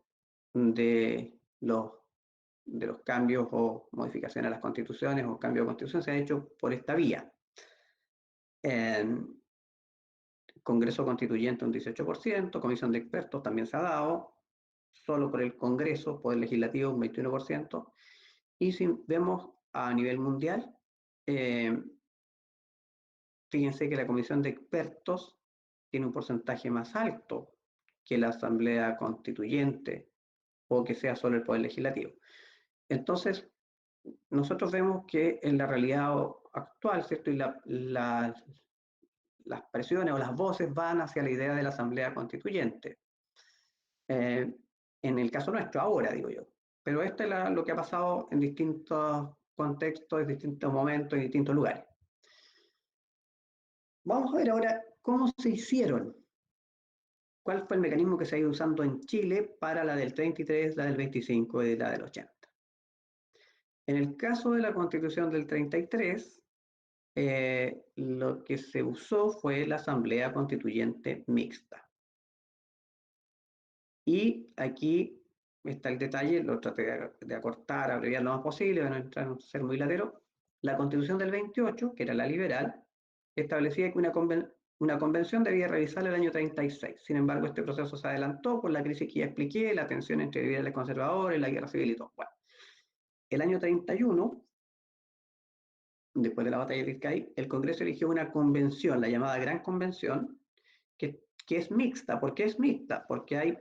A: de los, de los cambios o modificaciones a las constituciones o cambio de constitución se ha hecho por esta vía. En Congreso Constituyente un 18%, Comisión de Expertos también se ha dado, solo por el Congreso, Poder Legislativo un 21%, y si vemos a nivel mundial, fíjense que la Comisión de Expertos tiene un porcentaje más alto que la Asamblea Constituyente o que sea solo el Poder Legislativo. Entonces, nosotros vemos que en la realidad actual, ¿cierto? Y las presiones o las voces van hacia la idea de la Asamblea Constituyente. En el caso nuestro, ahora digo yo. Pero esto es lo que ha pasado en distintos contextos, en distintos momentos, en distintos lugares. Vamos a ver ahora cómo se hicieron. ¿Cuál fue el mecanismo que se ha ido usando en Chile para la del 33, la del 25 y la del 80? En el caso de la Constitución del 33, lo que se usó fue la Asamblea Constituyente Mixta. Y aquí está el detalle, lo traté de acortar, abreviar lo más posible, para no entrar en ser muy latero. La Constitución del 28, que era la liberal, establecía que una convención debía revisar el año 36. Sin embargo, este proceso se adelantó por la crisis que ya expliqué, la tensión entre liberales y conservadores, la guerra civil y todo. Bueno, el año 31, después de la batalla de Vizcay, el Congreso eligió una convención, la llamada Gran Convención, que es mixta. ¿Por qué es mixta? Porque hay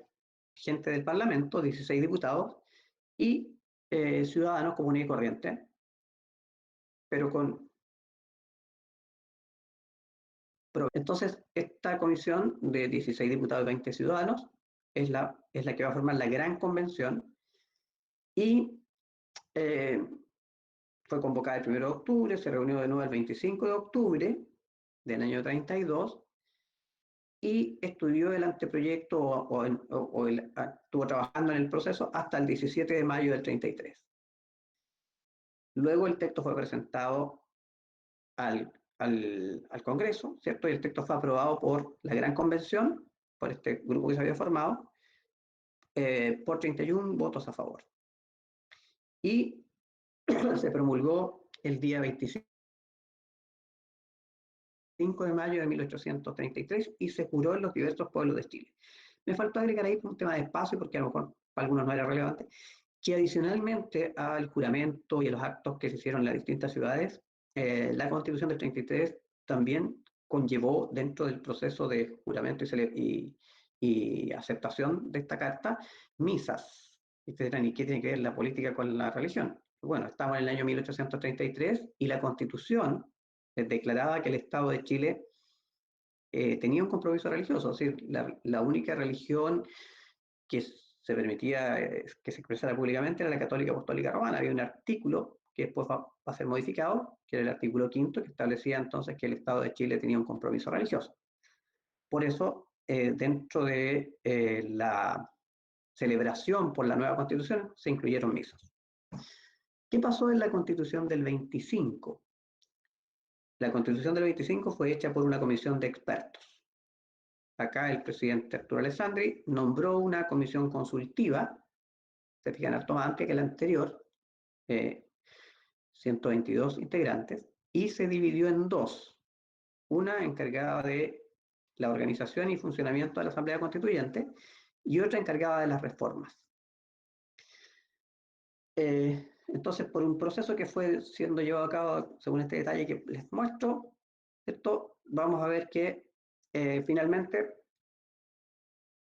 A: gente del Parlamento, 16 diputados, y ciudadanos comunes y corrientes, pero con Entonces, esta comisión de 16 diputados y 20 ciudadanos es la que va a formar la gran convención y eh, fue convocada el 1 de octubre, se reunió de nuevo el 25 de octubre del año 32 y estudió el anteproyecto estuvo trabajando en el proceso hasta el 17 de mayo del 33. Luego el texto fue presentado al Congreso, ¿cierto? Y el texto fue aprobado por la Gran Convención, por este grupo que se había formado, por 31 votos a favor. Y se promulgó el día 25 de mayo de 1833 y se juró en los diversos pueblos de Chile. Me faltó agregar ahí un tema de espacio, porque a lo mejor para algunos no era relevante, que adicionalmente al juramento y a los actos que se hicieron en las distintas ciudades, la Constitución del 33 también conllevó dentro del proceso de juramento y aceptación de esta carta misas. Y ustedes dirán, ¿y qué tiene que ver la política con la religión? Bueno, estamos en el año 1833 y la Constitución declaraba que el Estado de Chile tenía un compromiso religioso, es decir, la única religión que se permitía que se expresara públicamente era la católica apostólica romana. Había un artículo que después va a ser modificado, que era el artículo 5, que establecía entonces que el Estado de Chile tenía un compromiso religioso. Por eso, dentro de la celebración por la nueva Constitución, se incluyeron misas. ¿Qué pasó en la Constitución del 25? La Constitución del 25 fue hecha por una comisión de expertos. Acá el presidente Arturo Alessandri nombró una comisión consultiva, se fijan, harto más amplia que la anterior, 122 integrantes, y se dividió en dos. Una encargada de la organización y funcionamiento de la Asamblea Constituyente y otra encargada de las reformas. Entonces, por un proceso que fue siendo llevado a cabo, según este detalle que les muestro, esto vamos a ver que finalmente,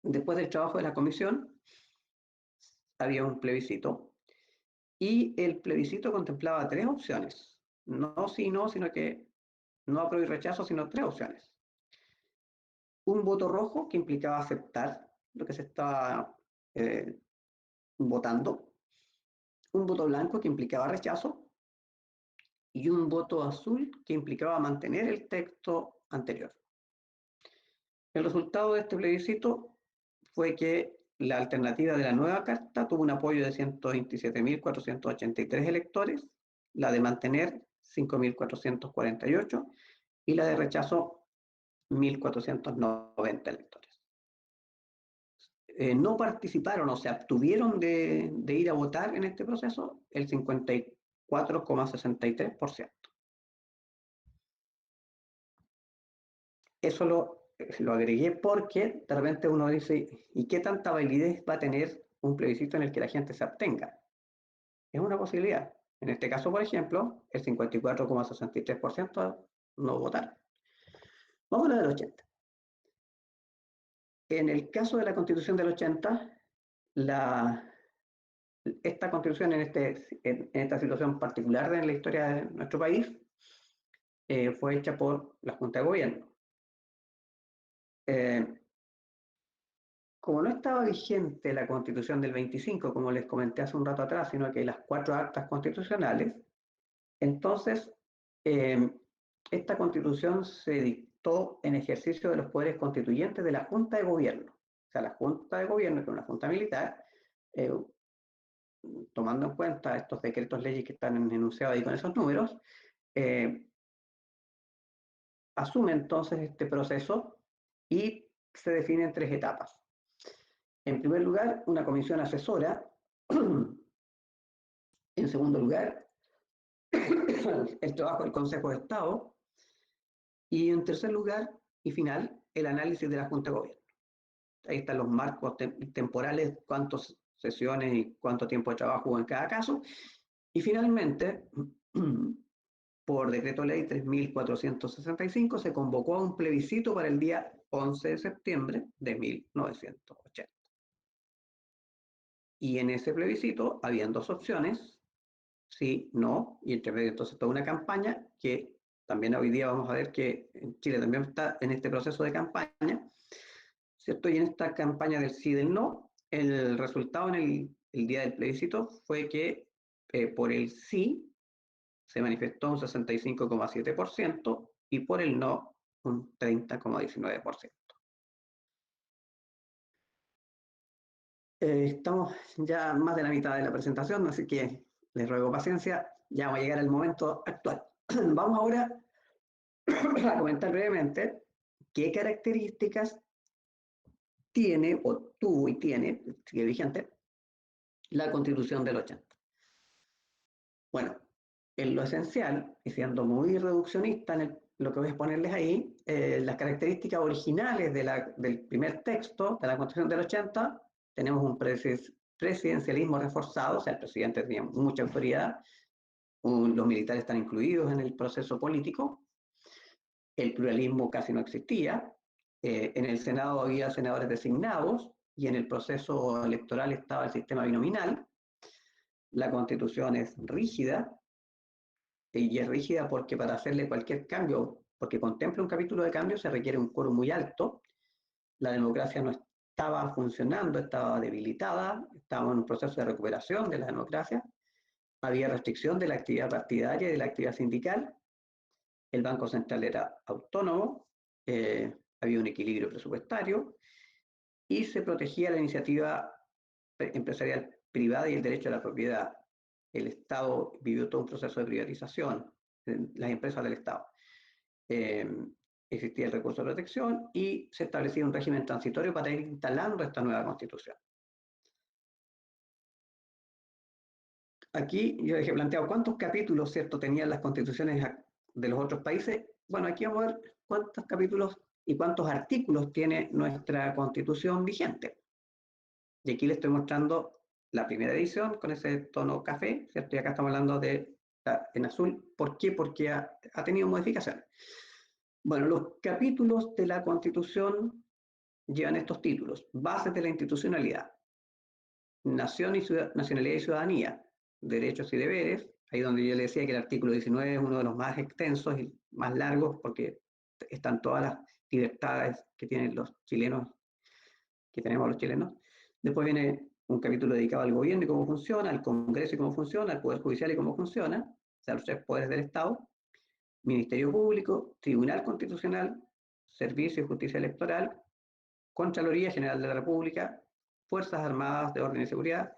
A: después del trabajo de la comisión, había un plebiscito y el plebiscito contemplaba tres opciones. No sí, no, sino que no apruebo y rechazo, sino tres opciones. Un voto rojo que implicaba aceptar lo que se estaba votando, un voto blanco que implicaba rechazo y un voto azul que implicaba mantener el texto anterior. El resultado de este plebiscito fue que la alternativa de la nueva carta tuvo un apoyo de 127.483 electores, la de mantener 5.448 y la de rechazo 1.490 electores. No participaron o se abstuvieron de ir a votar en este proceso el 54,63%. Eso lo agregué porque de repente uno dice, ¿y qué tanta validez va a tener un plebiscito en el que la gente se abstenga? Es una posibilidad. En este caso, por ejemplo, el 54,63% no votaron. Vamos a lo del 80. En el caso de la Constitución del 80, esta Constitución en esta situación particular en la historia de nuestro país fue hecha por la Junta de Gobierno. Como no estaba vigente la Constitución del 25, como les comenté hace un rato atrás, sino que las 4 actas constitucionales, entonces esta Constitución se dictó en ejercicio de los poderes constituyentes de la Junta de Gobierno. O sea, la Junta de Gobierno, que es una junta militar, tomando en cuenta estos decretos leyes que están enunciados ahí con esos números, asume entonces este proceso y se define en 3 etapas. En primer lugar, una comisión asesora. En segundo lugar, el trabajo del Consejo de Estado. Y en tercer lugar y final, el análisis de la Junta de Gobierno. Ahí están los marcos temporales, cuántas sesiones y cuánto tiempo de trabajo hubo en cada caso. Y finalmente, por decreto ley 3.465, se convocó a un plebiscito para el día 11 de septiembre de 1980. Y en ese plebiscito habían dos opciones, sí, no, y entre medio entonces toda una campaña que también hoy día vamos a ver que Chile también está en este proceso de campaña, ¿cierto? Y en esta campaña del sí y del no, el resultado en el día del plebiscito fue que por el sí se manifestó un 65,7% y por el no un 30,19%. Estamos ya más de la mitad de la presentación, así que les ruego paciencia, ya va a llegar el momento actual. Vamos ahora a comentar brevemente qué características tiene o tuvo y tiene, sigue vigente, la Constitución del 80. Bueno, en lo esencial, y siendo muy reduccionista en lo que voy a exponerles ahí, las características originales del primer texto de la Constitución del 80, tenemos un presidencialismo reforzado, o sea, el presidente tenía mucha autoridad, los militares están incluidos en el proceso político, el pluralismo casi no existía, en el Senado había senadores designados y en el proceso electoral estaba el sistema binominal, la Constitución es rígida, y es rígida porque para hacerle cualquier cambio, porque contempla un capítulo de cambio, se requiere un quórum muy alto. La democracia no estaba funcionando, estaba debilitada, estábamos en un proceso de recuperación de la democracia, había restricción de la actividad partidaria y de la actividad sindical, el Banco Central era autónomo, había un equilibrio presupuestario y se protegía la iniciativa empresarial privada y el derecho a la propiedad. El Estado vivió todo un proceso de privatización, las empresas del Estado. Eh, Existía el recurso de protección y se establecía un régimen transitorio para ir instalando esta nueva constitución. Aquí yo dejé planteado cuántos capítulos, ¿cierto?, tenían las constituciones de los otros países. Bueno, aquí vamos a ver cuántos capítulos y cuántos artículos tiene nuestra constitución vigente. Y aquí les estoy mostrando la primera edición con ese tono café, ¿cierto? Y acá estamos hablando de en azul. ¿Por qué? Porque ha tenido modificaciones. Bueno, los capítulos de la Constitución llevan estos títulos: bases de la institucionalidad, nación y nacionalidad y ciudadanía, derechos y deberes, ahí donde yo le decía que el artículo 19 es uno de los más extensos y más largos porque están todas las libertades que tienen los chilenos, que tenemos los chilenos. Después viene un capítulo dedicado al gobierno y cómo funciona, al Congreso y cómo funciona, al Poder Judicial y cómo funciona, o sea, los tres poderes del Estado, Ministerio Público, Tribunal Constitucional, Servicio de Justicia Electoral, Contraloría General de la República, Fuerzas Armadas de Orden y Seguridad,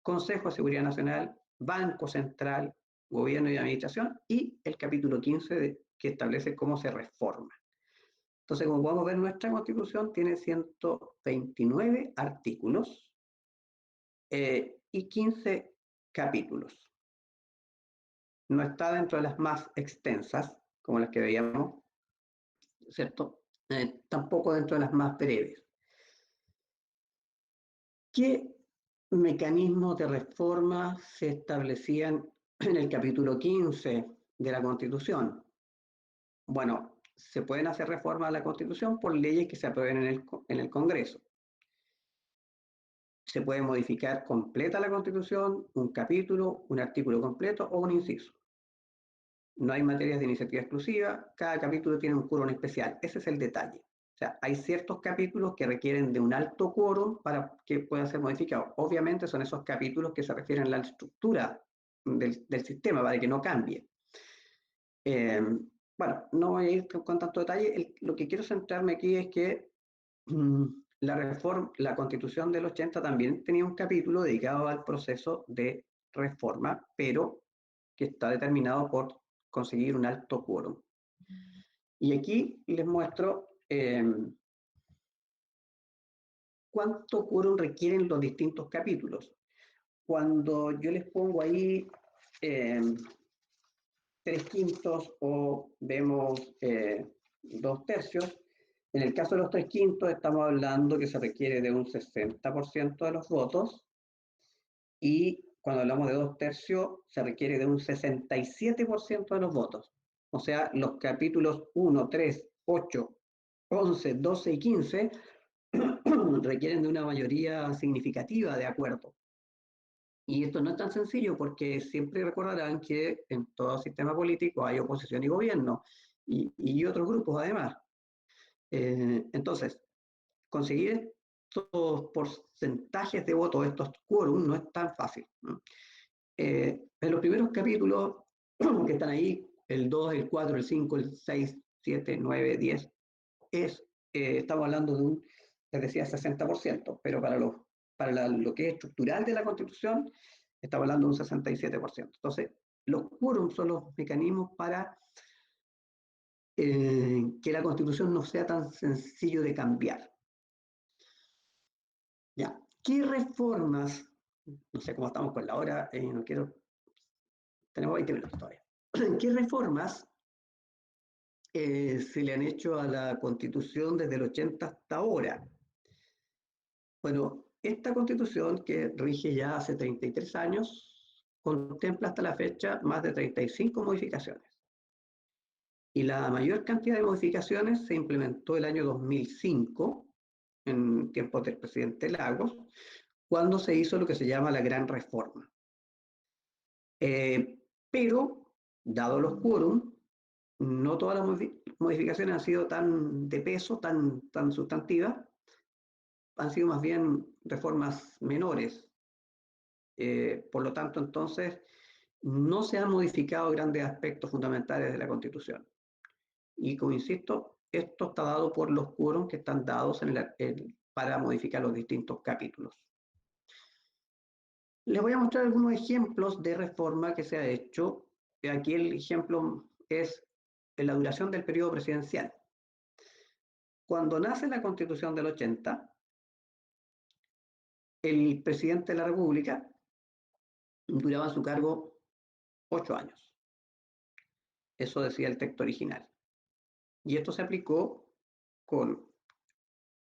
A: Consejo de Seguridad Nacional, Banco Central, Gobierno y Administración, y el capítulo 15 que establece cómo se reforma. Entonces, como podemos ver, nuestra Constitución tiene 129 artículos y 15 capítulos. No está dentro de las más extensas, como las que veíamos, ¿cierto? Tampoco dentro de las más breves. ¿Qué mecanismos de reforma se establecían en el capítulo 15 de la Constitución? Bueno, se pueden hacer reformas a la Constitución por leyes que se aprueben en el Congreso. Se puede modificar completa la Constitución, un capítulo, un artículo completo o un inciso. No hay materias de iniciativa exclusiva, cada capítulo tiene un quórum especial. Ese es el detalle. O sea, hay ciertos capítulos que requieren de un alto quórum para que puedan ser modificados. Obviamente son esos capítulos que se refieren a la estructura del sistema para que no cambie. Bueno, no voy a ir con tanto detalle. Lo que quiero centrarme aquí es que la Constitución del 80 también tenía un capítulo dedicado al proceso de reforma, pero que está determinado por conseguir un alto quórum. Y aquí les muestro cuánto quórum requieren los distintos capítulos. Cuando yo les pongo ahí 3/5 o vemos 2/3, en el caso de los 3/5 estamos hablando que se requiere de un 60% de los votos y cuando hablamos de 2/3 se requiere de un 67% de los votos. O sea, los capítulos 1, 3, 8, 11, 12 y 15 requieren de una mayoría significativa de acuerdo. Y esto no es tan sencillo porque siempre recordarán que en todo sistema político hay oposición y gobierno y otros grupos además. Entonces, conseguir estos porcentajes de votos, estos quórum, no es tan fácil, ¿no? En los primeros capítulos que están ahí, el 2, el 4, el 5, el 6, 7, 9, 10, estamos hablando de un, les decía, 60%, pero para lo que es estructural de la Constitución, estamos hablando de un 67%. Entonces, los quórums son los mecanismos para que la Constitución no sea tan sencillo de cambiar. Ya, ¿qué reformas? No sé cómo estamos con la hora, no quiero, tenemos 20 minutos todavía. ¿Qué reformas se le han hecho a la Constitución desde el 80 hasta ahora? Bueno, esta Constitución, que rige ya hace 33 años, contempla hasta la fecha más de 35 modificaciones. Y la mayor cantidad de modificaciones se implementó el año 2005, en tiempos del presidente Lagos, cuando se hizo lo que se llama la Gran Reforma. Pero, dado los quórum, no todas las modificaciones han sido tan de peso, tan sustantivas, han sido más bien reformas menores. Por lo tanto, entonces, no se han modificado grandes aspectos fundamentales de la Constitución. Y como insisto, esto está dado por los quórums que están dados para modificar los distintos capítulos. Les voy a mostrar algunos ejemplos de reforma que se ha hecho. Aquí el ejemplo es la duración del periodo presidencial. Cuando nace la Constitución del 80, el presidente de la República duraba en su cargo 8 años. Eso decía el texto original. Y esto se aplicó con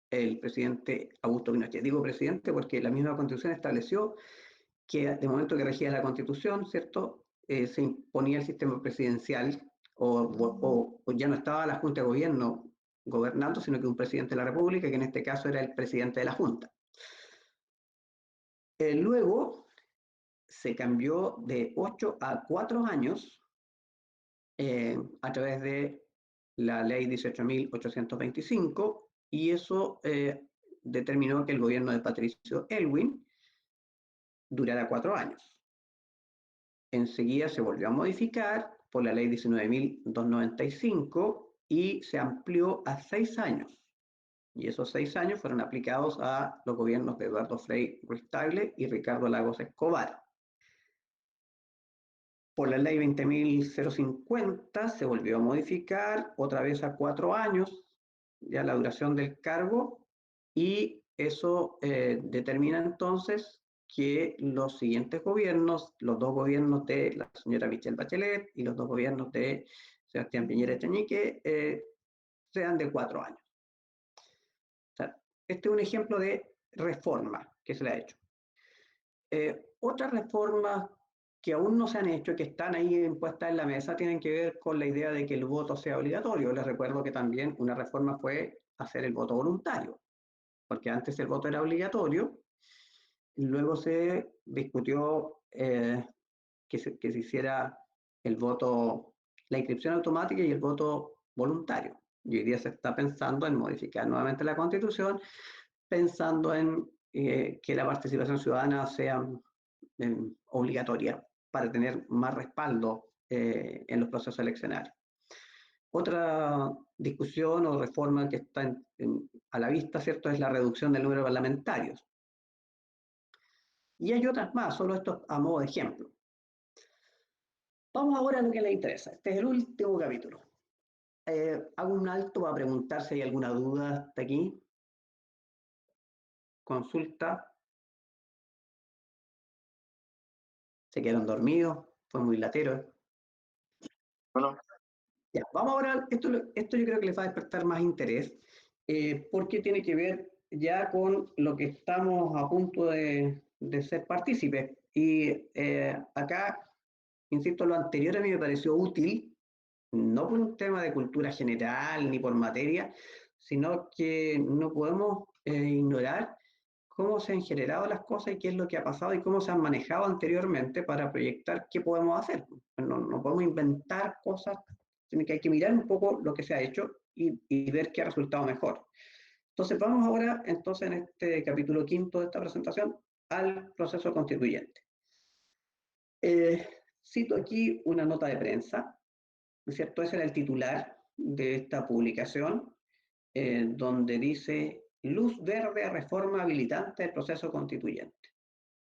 A: el presidente Augusto Pinochet. Digo presidente porque la misma Constitución estableció que de momento que regía la Constitución, ¿cierto? Se imponía el sistema presidencial o ya no estaba la Junta de Gobierno gobernando, sino que un presidente de la República, que en este caso era el presidente de la Junta. Luego se cambió de 8 a 4 años a través de la ley 18.825 y eso determinó que el gobierno de Patricio Aylwin durara 4 años. Enseguida se volvió a modificar por la ley 19.295 y se amplió a 6 años. Y esos 6 años fueron aplicados a los gobiernos de Eduardo Frei Ruiz-Tagle y Ricardo Lagos Escobar. Por la ley 20.050 se volvió a modificar otra vez a 4 años, ya la duración del cargo, y eso determina entonces que los siguientes gobiernos, los 2 gobiernos de la señora Michelle Bachelet y los 2 gobiernos de Sebastián Piñera Echenique sean de 4 años. O sea, este es un ejemplo de reforma que se le ha hecho. Otras reformas que aún no se han hecho y que están ahí impuestas en la mesa tienen que ver con la idea de que el voto sea obligatorio. Les recuerdo que también una reforma fue hacer el voto voluntario, porque antes el voto era obligatorio, y luego se discutió que se hiciera el voto, la inscripción automática y el voto voluntario. Y hoy día se está pensando en modificar nuevamente la Constitución, pensando en que la participación ciudadana sea obligatoria para tener más respaldo en los procesos eleccionarios. Otra discusión o reforma que está a la vista, ¿cierto?, es la reducción del número de parlamentarios. Y hay otras más, solo esto a modo de ejemplo. Vamos ahora a lo que les interesa. Este es el último capítulo. Hago un alto para preguntar si hay alguna duda hasta aquí. Consulta. Se quedaron dormidos, fue muy latero.
B: Bueno,
A: Ya, vamos ahora, esto yo creo que les va a despertar más interés, porque tiene que ver ya con lo que estamos a punto de ser partícipes. Y acá, insisto, lo anterior a mí me pareció útil, no por un tema de cultura general ni por materia, sino que no podemos ignorar cómo se han generado las cosas y qué es lo que ha pasado y cómo se han manejado anteriormente para proyectar qué podemos hacer. No podemos inventar cosas, sino que hay que mirar un poco lo que se ha hecho y ver qué ha resultado mejor. Entonces vamos ahora, entonces, en este capítulo quinto de esta presentación, al proceso constituyente. Cito aquí una nota de prensa, ¿no es cierto? Ese era el titular de esta publicación, donde dice: luz verde a reforma habilitante del proceso constituyente.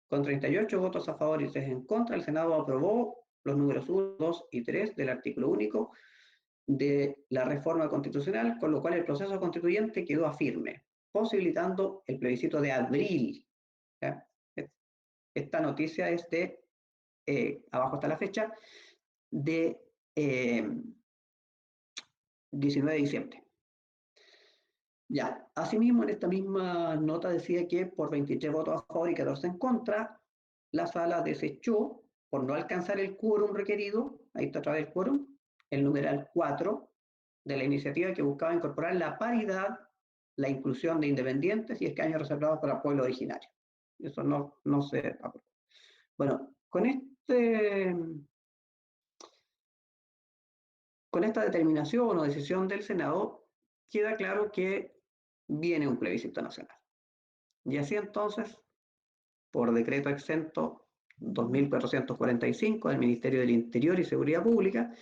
A: Con 38 votos a favor y 3 en contra, el Senado aprobó los números 1, 2 y 3 del artículo único de la reforma constitucional, con lo cual el proceso constituyente quedó a firme, posibilitando el plebiscito de abril. ¿Ya? Esta noticia es de, abajo está la fecha, de 19 de diciembre. Ya, asimismo, en esta misma nota decía que por 23 votos a favor y 14 en contra, la sala desechó, por no alcanzar el quórum requerido, ahí está otra vez el quórum, el numeral 4 de la iniciativa que buscaba incorporar la paridad, la inclusión de independientes y escaños reservados para el pueblo originario. Eso no se aprobó. Bueno, con esta determinación o decisión del Senado, queda claro que viene un plebiscito nacional. Y así entonces, por decreto exento 2445 del Ministerio del Interior y Seguridad Pública,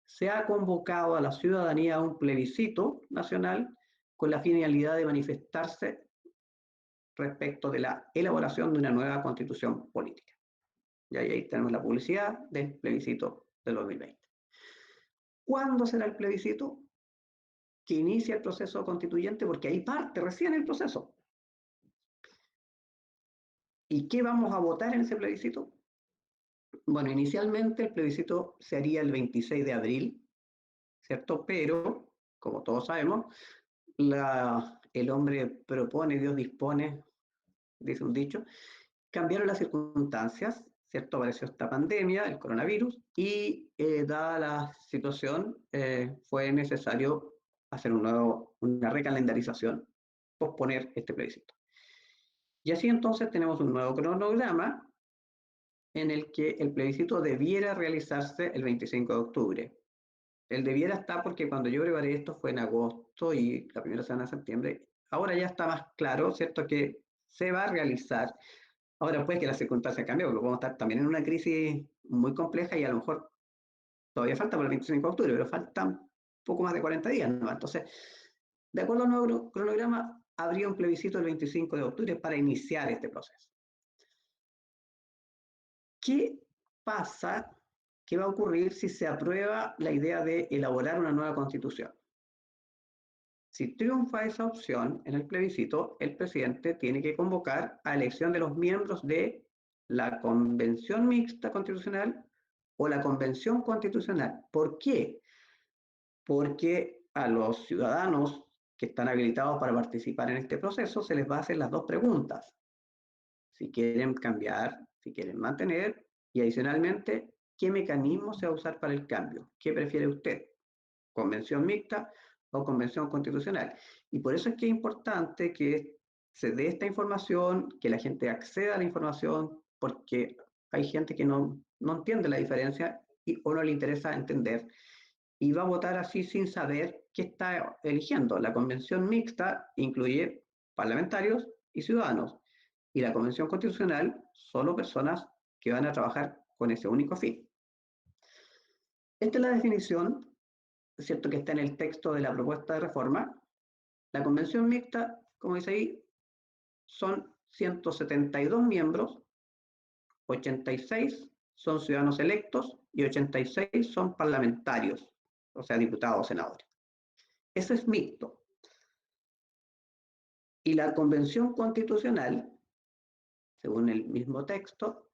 A: se ha convocado a la ciudadanía a un plebiscito nacional con la finalidad de manifestarse respecto de la elaboración de una nueva constitución política. Y ahí tenemos la publicidad del plebiscito del 2020. ¿Cuándo será el plebiscito? Que inicia el proceso constituyente, porque ahí parte recién el proceso. ¿Y qué vamos a votar en ese plebiscito? Bueno, inicialmente el plebiscito se haría el 26 de abril, ¿cierto? Pero, como todos sabemos, el hombre propone, Dios dispone, dice un dicho. Cambiaron las circunstancias, ¿cierto? Apareció esta pandemia, el coronavirus, y dada la situación, fue necesario hacer una recalendarización, posponer este plebiscito. Y así entonces tenemos un nuevo cronograma en el que el plebiscito debiera realizarse el 25 de octubre. El debiera está porque cuando yo preparé esto fue en agosto y la primera semana de septiembre. Ahora ya está más claro, ¿cierto?, que se va a realizar. Ahora puede que las circunstancias cambien, porque podemos estar también en una crisis muy compleja y a lo mejor todavía falta para el 25 de octubre, pero faltan poco más de 40 días, ¿no? Entonces, de acuerdo al nuevo cronograma, habría un plebiscito el 25 de octubre para iniciar este proceso. ¿Qué pasa? ¿Qué va a ocurrir si se aprueba la idea de elaborar una nueva constitución? Si triunfa esa opción en el plebiscito, el presidente tiene que convocar a elección de los miembros de la Convención Mixta Constitucional o la Convención Constitucional. ¿Por qué? Porque a los ciudadanos que están habilitados para participar en este proceso se les va a hacer las dos preguntas: si quieren cambiar, si quieren mantener, y adicionalmente, ¿qué mecanismo se va a usar para el cambio? ¿Qué prefiere usted? ¿Convención mixta o convención constitucional? Y por eso es que es importante que se dé esta información, que la gente acceda a la información, porque hay gente que no entiende la diferencia o no le interesa entender, y va a votar así sin saber qué está eligiendo. La convención mixta incluye parlamentarios y ciudadanos, y la convención constitucional solo personas que van a trabajar con ese único fin. Esta es la definición, ¿cierto?, que está en el texto de la propuesta de reforma. La convención mixta, como dice ahí, son 172 miembros, 86 son ciudadanos electos y 86 son parlamentarios, o sea, diputados o senadores. Eso es mixto. Y la convención constitucional, según el mismo texto,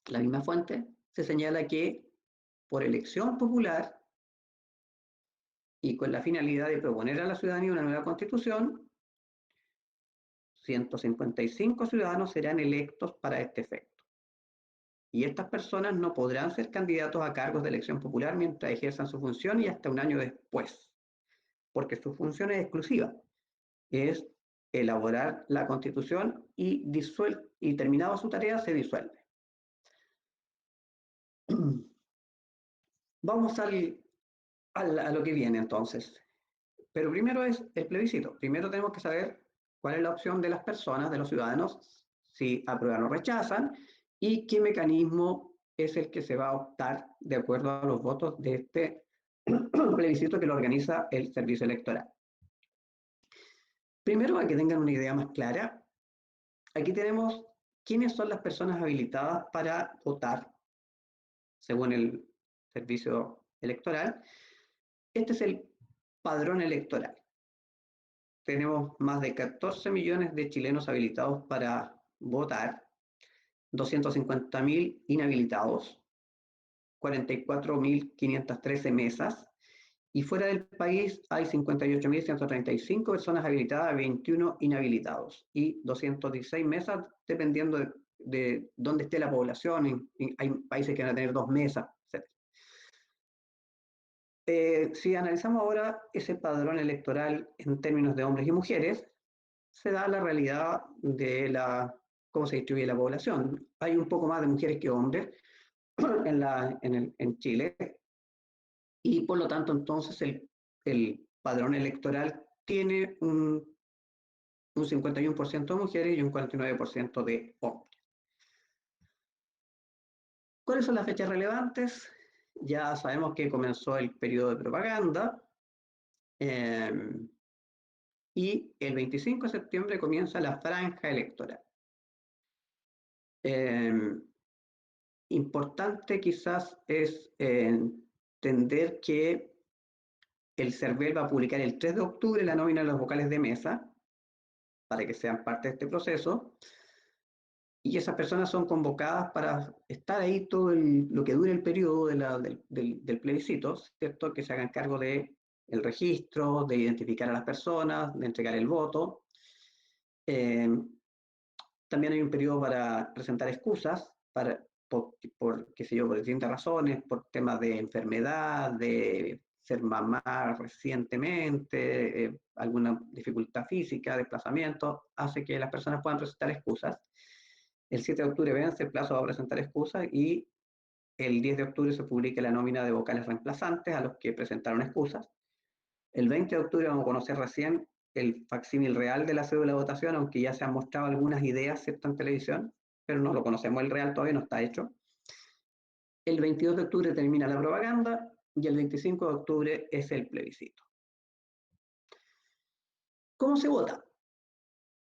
A: la misma fuente, se señala que por elección popular y con la finalidad de proponer a la ciudadanía una nueva constitución, 155 ciudadanos serán electos para este efecto. Y estas personas no podrán ser candidatos a cargos de elección popular mientras ejerzan su función y hasta un año después, porque su función es exclusiva, es elaborar la Constitución y terminada su tarea se disuelve. Vamos a lo que viene entonces. Pero primero es el plebiscito. Primero tenemos que saber cuál es la opción de las personas, de los ciudadanos, si aprueban o rechazan, y qué mecanismo es el que se va a optar de acuerdo a los votos de este plebiscito que lo organiza el Servicio Electoral. Primero, para que tengan una idea más clara, aquí tenemos quiénes son las personas habilitadas para votar según el Servicio Electoral. Este es el padrón electoral. Tenemos más de 14 millones de chilenos habilitados para votar, 250.000 inhabilitados, 44.513 mesas, y fuera del país hay 58.135 personas habilitadas, 21 inhabilitados y 216 mesas, dependiendo de dónde esté la población. Hay países que van a tener 2 mesas, etc. Si analizamos ahora ese padrón electoral en términos de hombres y mujeres, se da la realidad de cómo se distribuye la población. Hay un poco más de mujeres que hombres en Chile, y por lo tanto entonces el padrón electoral tiene un 51% de mujeres y un 49% de hombres. ¿Cuáles son las fechas relevantes? Ya sabemos que comenzó el periodo de propaganda, y el 25 de septiembre comienza la franja electoral. Importante quizás es entender que el CERVEL va a publicar el 3 de octubre la nómina de los vocales de mesa para que sean parte de este proceso, y esas personas son convocadas para estar ahí todo lo que dure el periodo del plebiscito, ¿cierto? Que se hagan cargo del registro, de identificar a las personas, de entregar el voto. También hay un periodo para presentar excusas, qué sé yo, por distintas razones, por temas de enfermedad, de ser mamá recientemente, alguna dificultad física, desplazamiento, hace que las personas puedan presentar excusas. El 7 de octubre vence el plazo para presentar excusas y el 10 de octubre se publica la nómina de vocales reemplazantes a los que presentaron excusas. El 20 de octubre vamos a conocer recién el facsímil real de la cédula de votación, aunque ya se han mostrado algunas ideas, ¿cierto?, en televisión, pero no lo conocemos, el real todavía no está hecho. El 22 de octubre termina la propaganda y el 25 de octubre es el plebiscito. ¿Cómo se vota?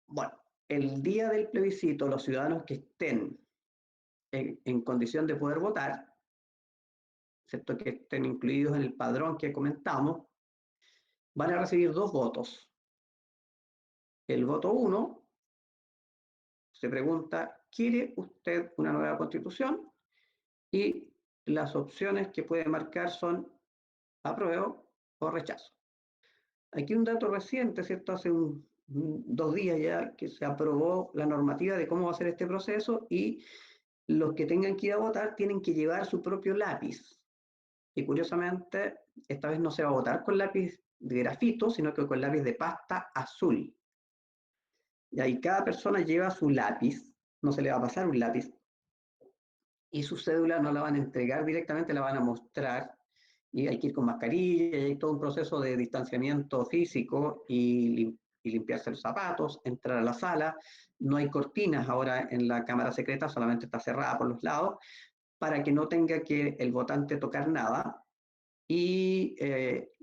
A: Bueno, el día del plebiscito, los ciudadanos que estén en condición de poder votar, ¿cierto?, que estén incluidos en el padrón que comentamos, van a recibir 2 votos. El voto 1 se pregunta, ¿quiere usted una nueva constitución? Y las opciones que puede marcar son apruebo o rechazo. Aquí un dato reciente, ¿cierto? Hace 2 días ya que se aprobó la normativa de cómo va a ser este proceso, y los que tengan que ir a votar tienen que llevar su propio lápiz. Y curiosamente, esta vez no se va a votar con lápiz de grafito, sino que con lápiz de pasta azul. Y ahí cada persona lleva su lápiz, no se le va a pasar un lápiz, y su cédula no la van a entregar directamente, la van a mostrar, y hay que ir con mascarilla, y hay todo un proceso de distanciamiento físico y limpiarse los zapatos, entrar a la sala. No hay cortinas ahora en la cámara secreta, solamente está cerrada por los lados, para que no tenga que el votante tocar nada, y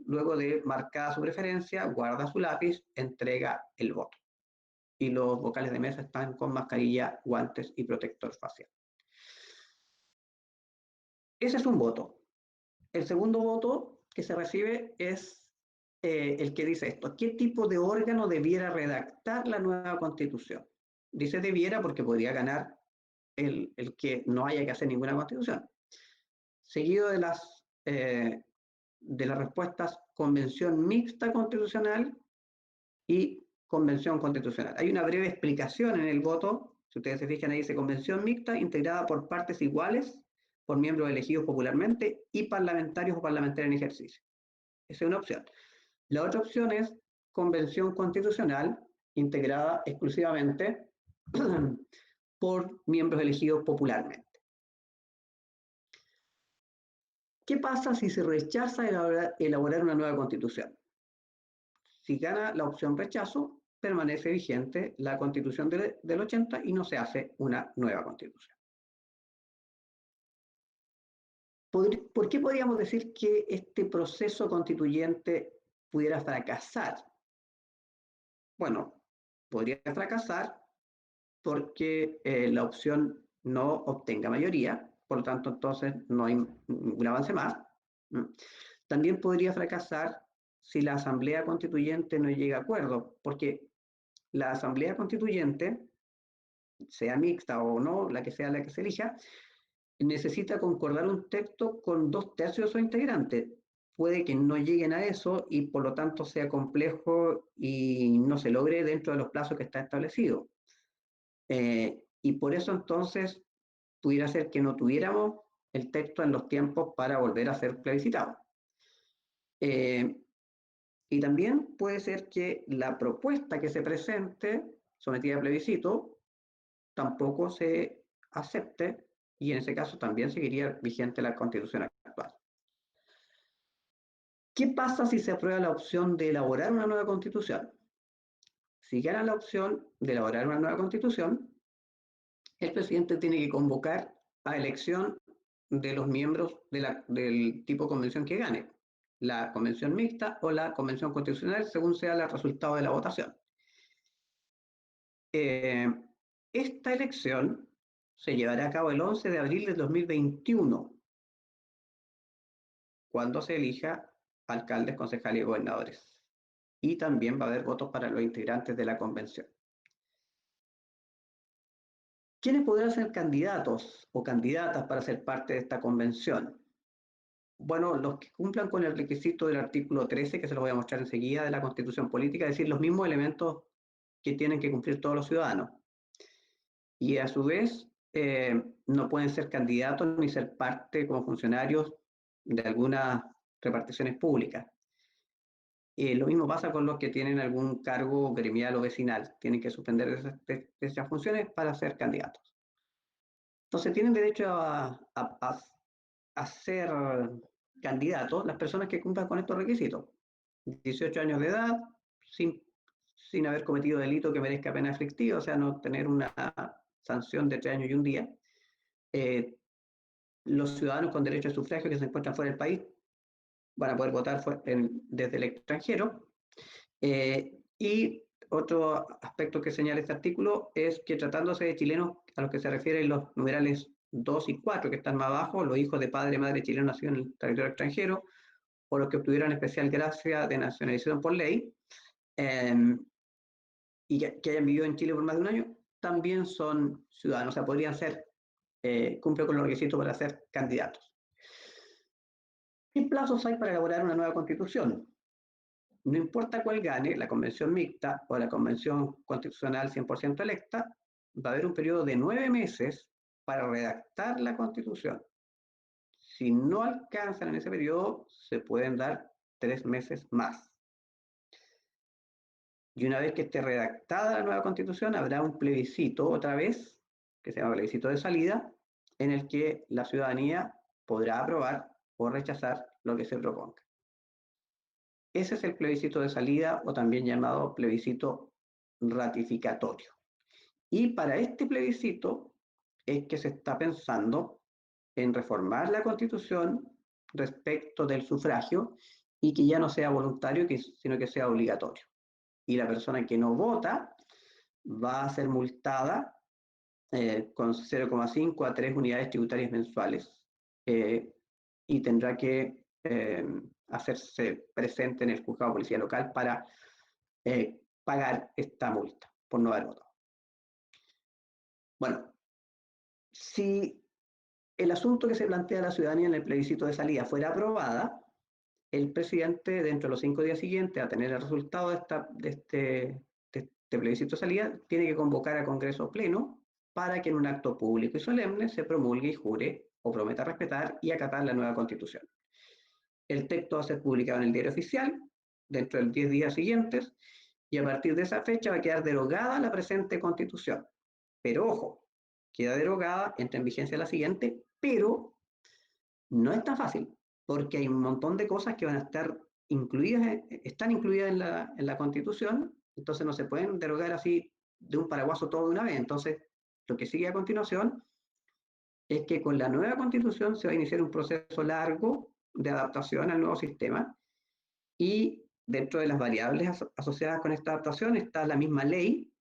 A: luego de marcada su preferencia, guarda su lápiz, entrega el voto. Y los vocales de mesa están con mascarilla, guantes y protector facial. Ese es un voto. El segundo voto que se recibe es el que dice esto: ¿qué tipo de órgano debiera redactar la nueva constitución? Dice debiera porque podría ganar el que no haya que hacer ninguna constitución. Seguido de las respuestas convención mixta constitucional y convención constitucional. Hay una breve explicación en el voto. Si ustedes se fijan, ahí dice convención mixta integrada por partes iguales, por miembros elegidos popularmente y parlamentarios o parlamentarios en ejercicio. Esa es una opción. La otra opción es convención constitucional, integrada exclusivamente por miembros elegidos popularmente. ¿Qué pasa si se rechaza elaborar una nueva constitución? Si gana la opción rechazo, permanece vigente la constitución del 80 y no se hace una nueva constitución. ¿Por qué podríamos decir que este proceso constituyente pudiera fracasar? Bueno, podría fracasar porque la opción no obtenga mayoría, por lo tanto, entonces no hay un avance más. También podría fracasar si la Asamblea Constituyente no llega a acuerdo, porque la Asamblea Constituyente, sea mixta o no, la que sea la que se elija, necesita concordar un texto con 2/3 de sus integrantes. Puede que no lleguen a eso y por lo tanto sea complejo y no se logre dentro de los plazos que está establecido. Y por eso entonces pudiera ser que no tuviéramos el texto en los tiempos para volver a ser plebiscitado. Y también puede ser que la propuesta que se presente, sometida a plebiscito, tampoco se acepte y en ese caso también seguiría vigente la constitución actual. ¿Qué pasa si se aprueba la opción de elaborar una nueva constitución? Si gana la opción de elaborar una nueva constitución, el presidente tiene que convocar a elección de los miembros del tipo de convención que gane, la convención mixta o la convención constitucional, según sea el resultado de la votación. Esta elección se llevará a cabo el 11 de abril de 2021, cuando se elija alcaldes, concejales y gobernadores. Y también va a haber votos para los integrantes de la convención. ¿Quiénes podrán ser candidatos o candidatas para ser parte de esta convención? Bueno, los que cumplan con el requisito del artículo 13, que se los voy a mostrar enseguida, de la Constitución Política, es decir, los mismos elementos que tienen que cumplir todos los ciudadanos. Y a su vez, no pueden ser candidatos ni ser parte como funcionarios de algunas reparticiones públicas. Lo mismo pasa con los que tienen algún cargo gremial o vecinal. Tienen que suspender esas funciones para ser candidatos. Entonces, tienen derecho a ser candidatos las personas que cumplan con estos requisitos. 18 años de edad, sin haber cometido delito que merezca pena aflictiva, o sea, no tener una sanción de 3 años y un día. Los ciudadanos con derecho a sufragio que se encuentran fuera del país van a poder votar desde el extranjero. Y otro aspecto que señala este artículo es que tratándose de chilenos a los que se refieren los numerales 2 y 4, que están más abajo, los hijos de padre y madre chileno nacidos en el territorio extranjero, o los que obtuvieron especial gracia de nacionalización por ley, y que hayan vivido en Chile por más de un año, también son ciudadanos, o sea, podrían ser, cumplen con los requisitos para ser candidatos. ¿Qué plazos hay para elaborar una nueva constitución? No importa cuál gane, la convención mixta o la convención constitucional 100% electa, va a haber un periodo de 9 meses para redactar la constitución. Si no alcanzan en ese periodo, se pueden dar 3 meses más. Y una vez que esté redactada la nueva constitución, habrá un plebiscito otra vez, que se llama plebiscito de salida, en el que la ciudadanía podrá aprobar o rechazar lo que se proponga. Ese es el plebiscito de salida o también llamado plebiscito ratificatorio. Y para este plebiscito es que se está pensando en reformar la Constitución respecto del sufragio y que ya no sea voluntario, sino que sea obligatorio. Y la persona que no vota va a ser multada con 0,5 a 3 unidades tributarias mensuales y tendrá que hacerse presente en el juzgado de policía local para pagar esta multa por no haber votado. Bueno, si el asunto que se plantea a la ciudadanía en el plebiscito de salida fuera aprobada, el presidente, dentro de los 5 días siguientes a tener el resultado de este plebiscito de salida, tiene que convocar a Congreso Pleno para que en un acto público y solemne se promulgue y jure o prometa respetar y acatar la nueva Constitución. El texto va a ser publicado en el diario oficial dentro de los 10 días siguientes y a partir de esa fecha va a quedar derogada la presente Constitución. Pero ojo, queda derogada, entra en vigencia la siguiente, pero no es tan fácil, porque hay un montón de cosas que van a estar incluidas, están incluidas en la Constitución, entonces no se pueden derogar así de un paraguaso todo de una vez. Entonces, lo que sigue a continuación es que con la nueva Constitución se va a iniciar un proceso largo de adaptación al nuevo sistema y dentro de las variables asociadas con esta adaptación está la misma ley,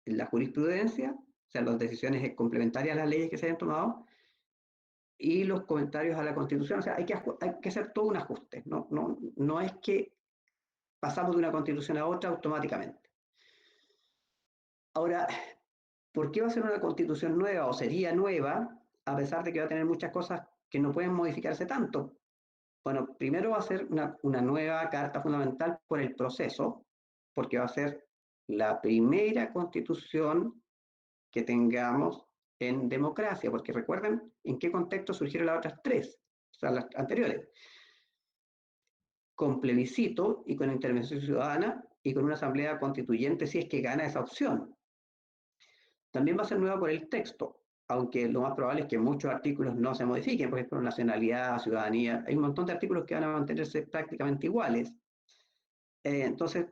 A: la jurisprudencia, o sea, las decisiones complementarias a las leyes que se hayan tomado, y los comentarios a la Constitución. O sea, hay que hacer todo un ajuste. No es que pasamos de una Constitución a otra automáticamente. Ahora, ¿por qué va a ser una Constitución nueva o sería nueva, a pesar de que va a tener muchas cosas que no pueden modificarse tanto? Bueno, primero va a ser una nueva Carta Fundamental por el proceso, porque va a ser la primera Constitución que tengamos en democracia, porque recuerden en qué contexto surgieron las otras tres, o sea, las anteriores, con plebiscito y con intervención ciudadana y con una asamblea constituyente si es que gana esa opción. También va a ser nueva por el texto, aunque lo más probable es que muchos artículos no se modifiquen, por ejemplo, nacionalidad, ciudadanía, hay un montón de artículos que van a mantenerse prácticamente iguales. Entonces,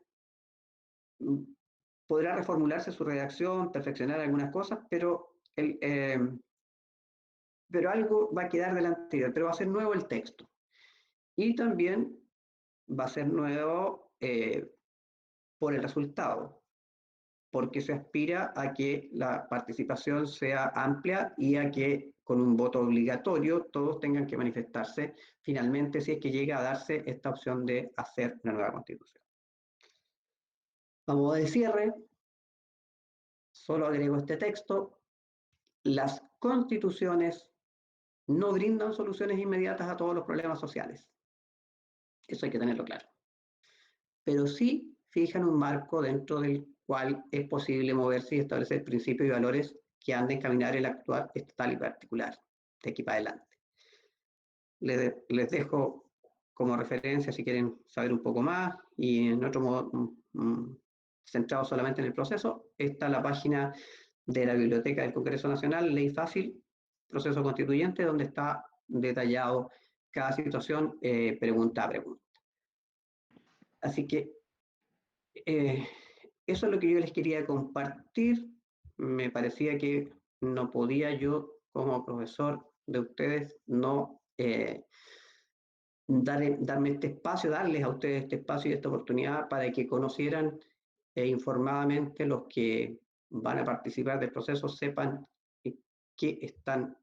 A: podrá reformularse su redacción, perfeccionar algunas cosas, pero algo va a quedar del anterior, pero va a ser nuevo el texto. Y también va a ser nuevo por el resultado, porque se aspira a que la participación sea amplia y a que con un voto obligatorio todos tengan que manifestarse finalmente si es que llega a darse esta opción de hacer una nueva constitución. A modo de cierre, solo agrego este texto: las constituciones no brindan soluciones inmediatas a todos los problemas sociales. Eso hay que tenerlo claro. Pero sí fijan un marco dentro del cual es posible moverse y establecer principios y valores que han de encaminar el actuar estatal y particular de aquí para adelante. Les dejo como referencia si quieren saber un poco más y en otro modo centrado solamente en el proceso, está la página de la Biblioteca del Congreso Nacional, Ley Fácil, Proceso Constituyente, donde está detallado cada situación pregunta a pregunta. Así que eso es lo que yo les quería compartir. Me parecía que no podía yo, como profesor de ustedes, no darme este espacio, darles a ustedes este espacio y esta oportunidad para que conocieran informadamente los que van a participar del proceso, sepan qué están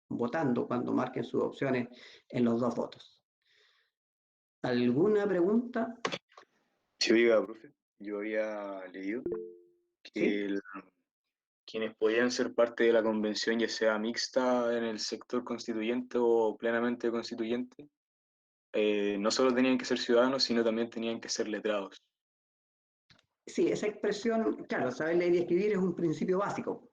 A: votando cuando marquen sus opciones en los dos votos. ¿Alguna pregunta?
B: Sí, oiga, profe, yo había leído
A: ¿Sí?
B: que quienes podían ser parte de la convención, ya sea mixta en el sector constituyente o plenamente constituyente, no solo tenían que ser ciudadanos, sino también tenían que ser letrados.
A: Sí, esa expresión, claro, saber leer y escribir es un principio básico.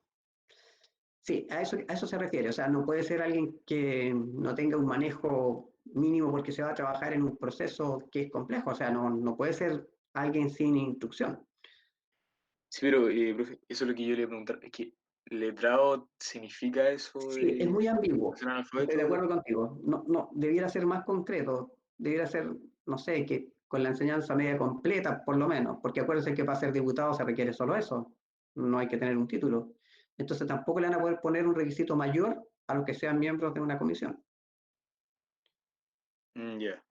A: Sí, a eso se refiere. O sea, no puede ser alguien que no tenga un manejo mínimo porque se va a trabajar en un proceso que es complejo. O sea, no puede ser alguien sin instrucción.
B: Sí, pero, profe, eso es lo que yo le iba a preguntar. Es que letrado significa eso
A: Sí, es
B: de
A: muy ambiguo.
B: ser
A: Estoy de
B: analfabeto.
A: acuerdo contigo. No, debiera ser más concreto. Debiera ser, no sé, que con la enseñanza media completa, por lo menos. Porque acuérdense que para ser diputado se requiere solo eso. No hay que tener un título. Entonces tampoco le van a poder poner un requisito mayor a los que sean miembros de una comisión.
B: Ya.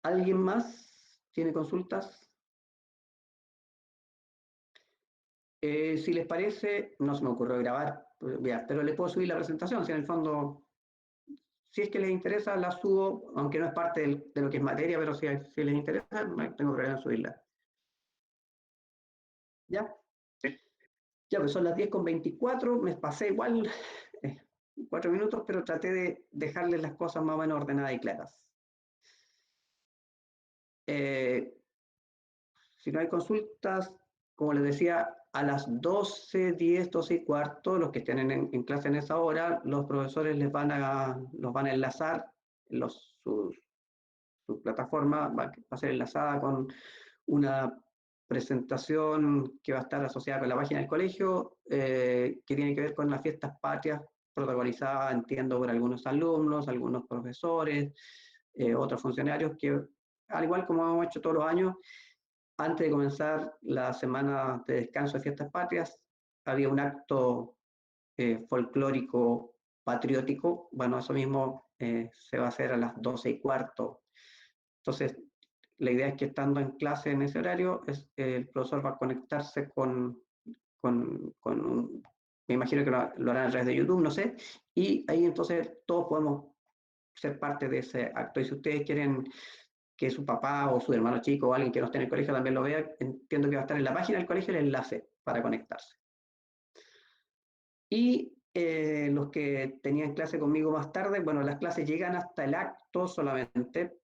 A: ¿Alguien más tiene consultas? Si les parece, no se me ocurrió grabar, pero les puedo subir la presentación. Si en el fondo, si es que les interesa, la subo, aunque no es parte de lo que es materia, pero si les interesa, no tengo problema en subirla. ¿Ya?
B: Sí.
A: Ya, pues son las 10:24, me pasé igual 4 minutos, pero traté de dejarles las cosas más o menos ordenadas y claras. Eh, Si no hay consultas, como les decía, a las 12:10, 12:15, los que estén en clase en esa hora, los profesores los van a enlazar sus su plataforma va a ser enlazada con una presentación que va a estar asociada con la página del colegio, que tiene que ver con las fiestas patrias protagonizadas, entiendo, por algunos alumnos, algunos profesores, otros funcionarios, que al igual como hemos hecho todos los años, antes de comenzar la semana de descanso de fiestas patrias, había un acto folclórico patriótico. Bueno, eso mismo se va a hacer a las 12:15. Entonces, la idea es que estando en clase en ese horario, el profesor va a conectarse con me imagino que lo harán a través de YouTube, no sé, y ahí entonces todos podemos ser parte de ese acto. Y si ustedes quieren que su papá o su hermano chico o alguien que no esté en el colegio también lo vea, entiendo que va a estar en la página del colegio el enlace para conectarse. Y los que tenían clase conmigo más tarde, bueno, las clases llegan hasta el acto solamente,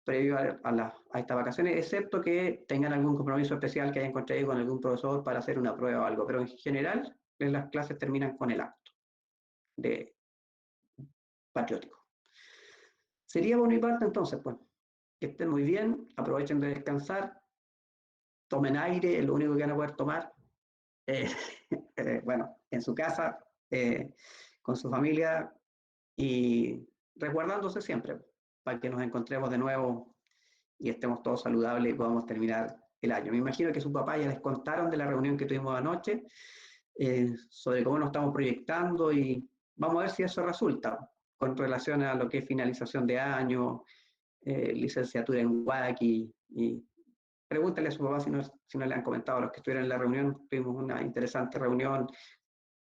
A: previo a estas vacaciones, excepto que tengan algún compromiso especial que hayan contraído con algún profesor para hacer una prueba o algo, pero en general las clases terminan con el acto de patriótico. Sería por mi parte entonces, pues, que estén muy bien, aprovechen de descansar, tomen aire, es lo único que van a poder tomar, eh, bueno, en su casa, con su familia y resguardándose siempre, para que nos encontremos de nuevo y estemos todos saludables y podamos terminar el año. Me imagino que su papá ya les contaron de la reunión que tuvimos anoche, sobre cómo nos estamos proyectando y vamos a ver si eso resulta con relación a lo que es finalización de año, licenciatura en WAC y pregúntale a su papá si no le han comentado a los que estuvieron en la reunión. Tuvimos una interesante reunión,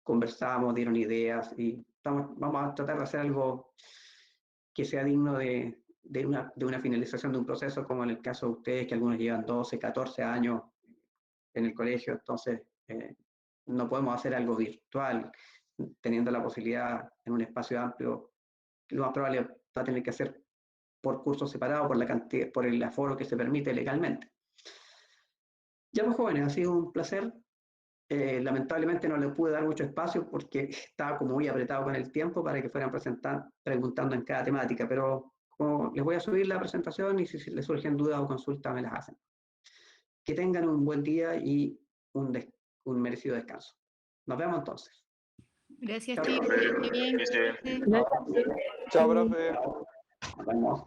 A: conversamos, dieron ideas y vamos a tratar de hacer algo que sea digno de una finalización de un proceso, como en el caso de ustedes, que algunos llevan 12, 14 años en el colegio, entonces no podemos hacer algo virtual, teniendo la posibilidad en un espacio amplio. Lo más probable va a tener que hacer por cursos separados, por la cantidad, por el aforo que se permite legalmente. Ya pues jóvenes, ha sido un placer. Lamentablemente no les pude dar mucho espacio porque estaba como muy apretado con el tiempo para que fueran preguntando en cada temática, pero como les voy a subir la presentación y si les surgen dudas o consultas me las hacen. Que tengan un buen día y un merecido descanso. Nos vemos entonces.
C: Gracias,
A: Chao,
C: Steve.
A: profe.
C: Muy bien.
B: Dice,
D: Gracias.
E: Chao, profe.
A: Nos vemos.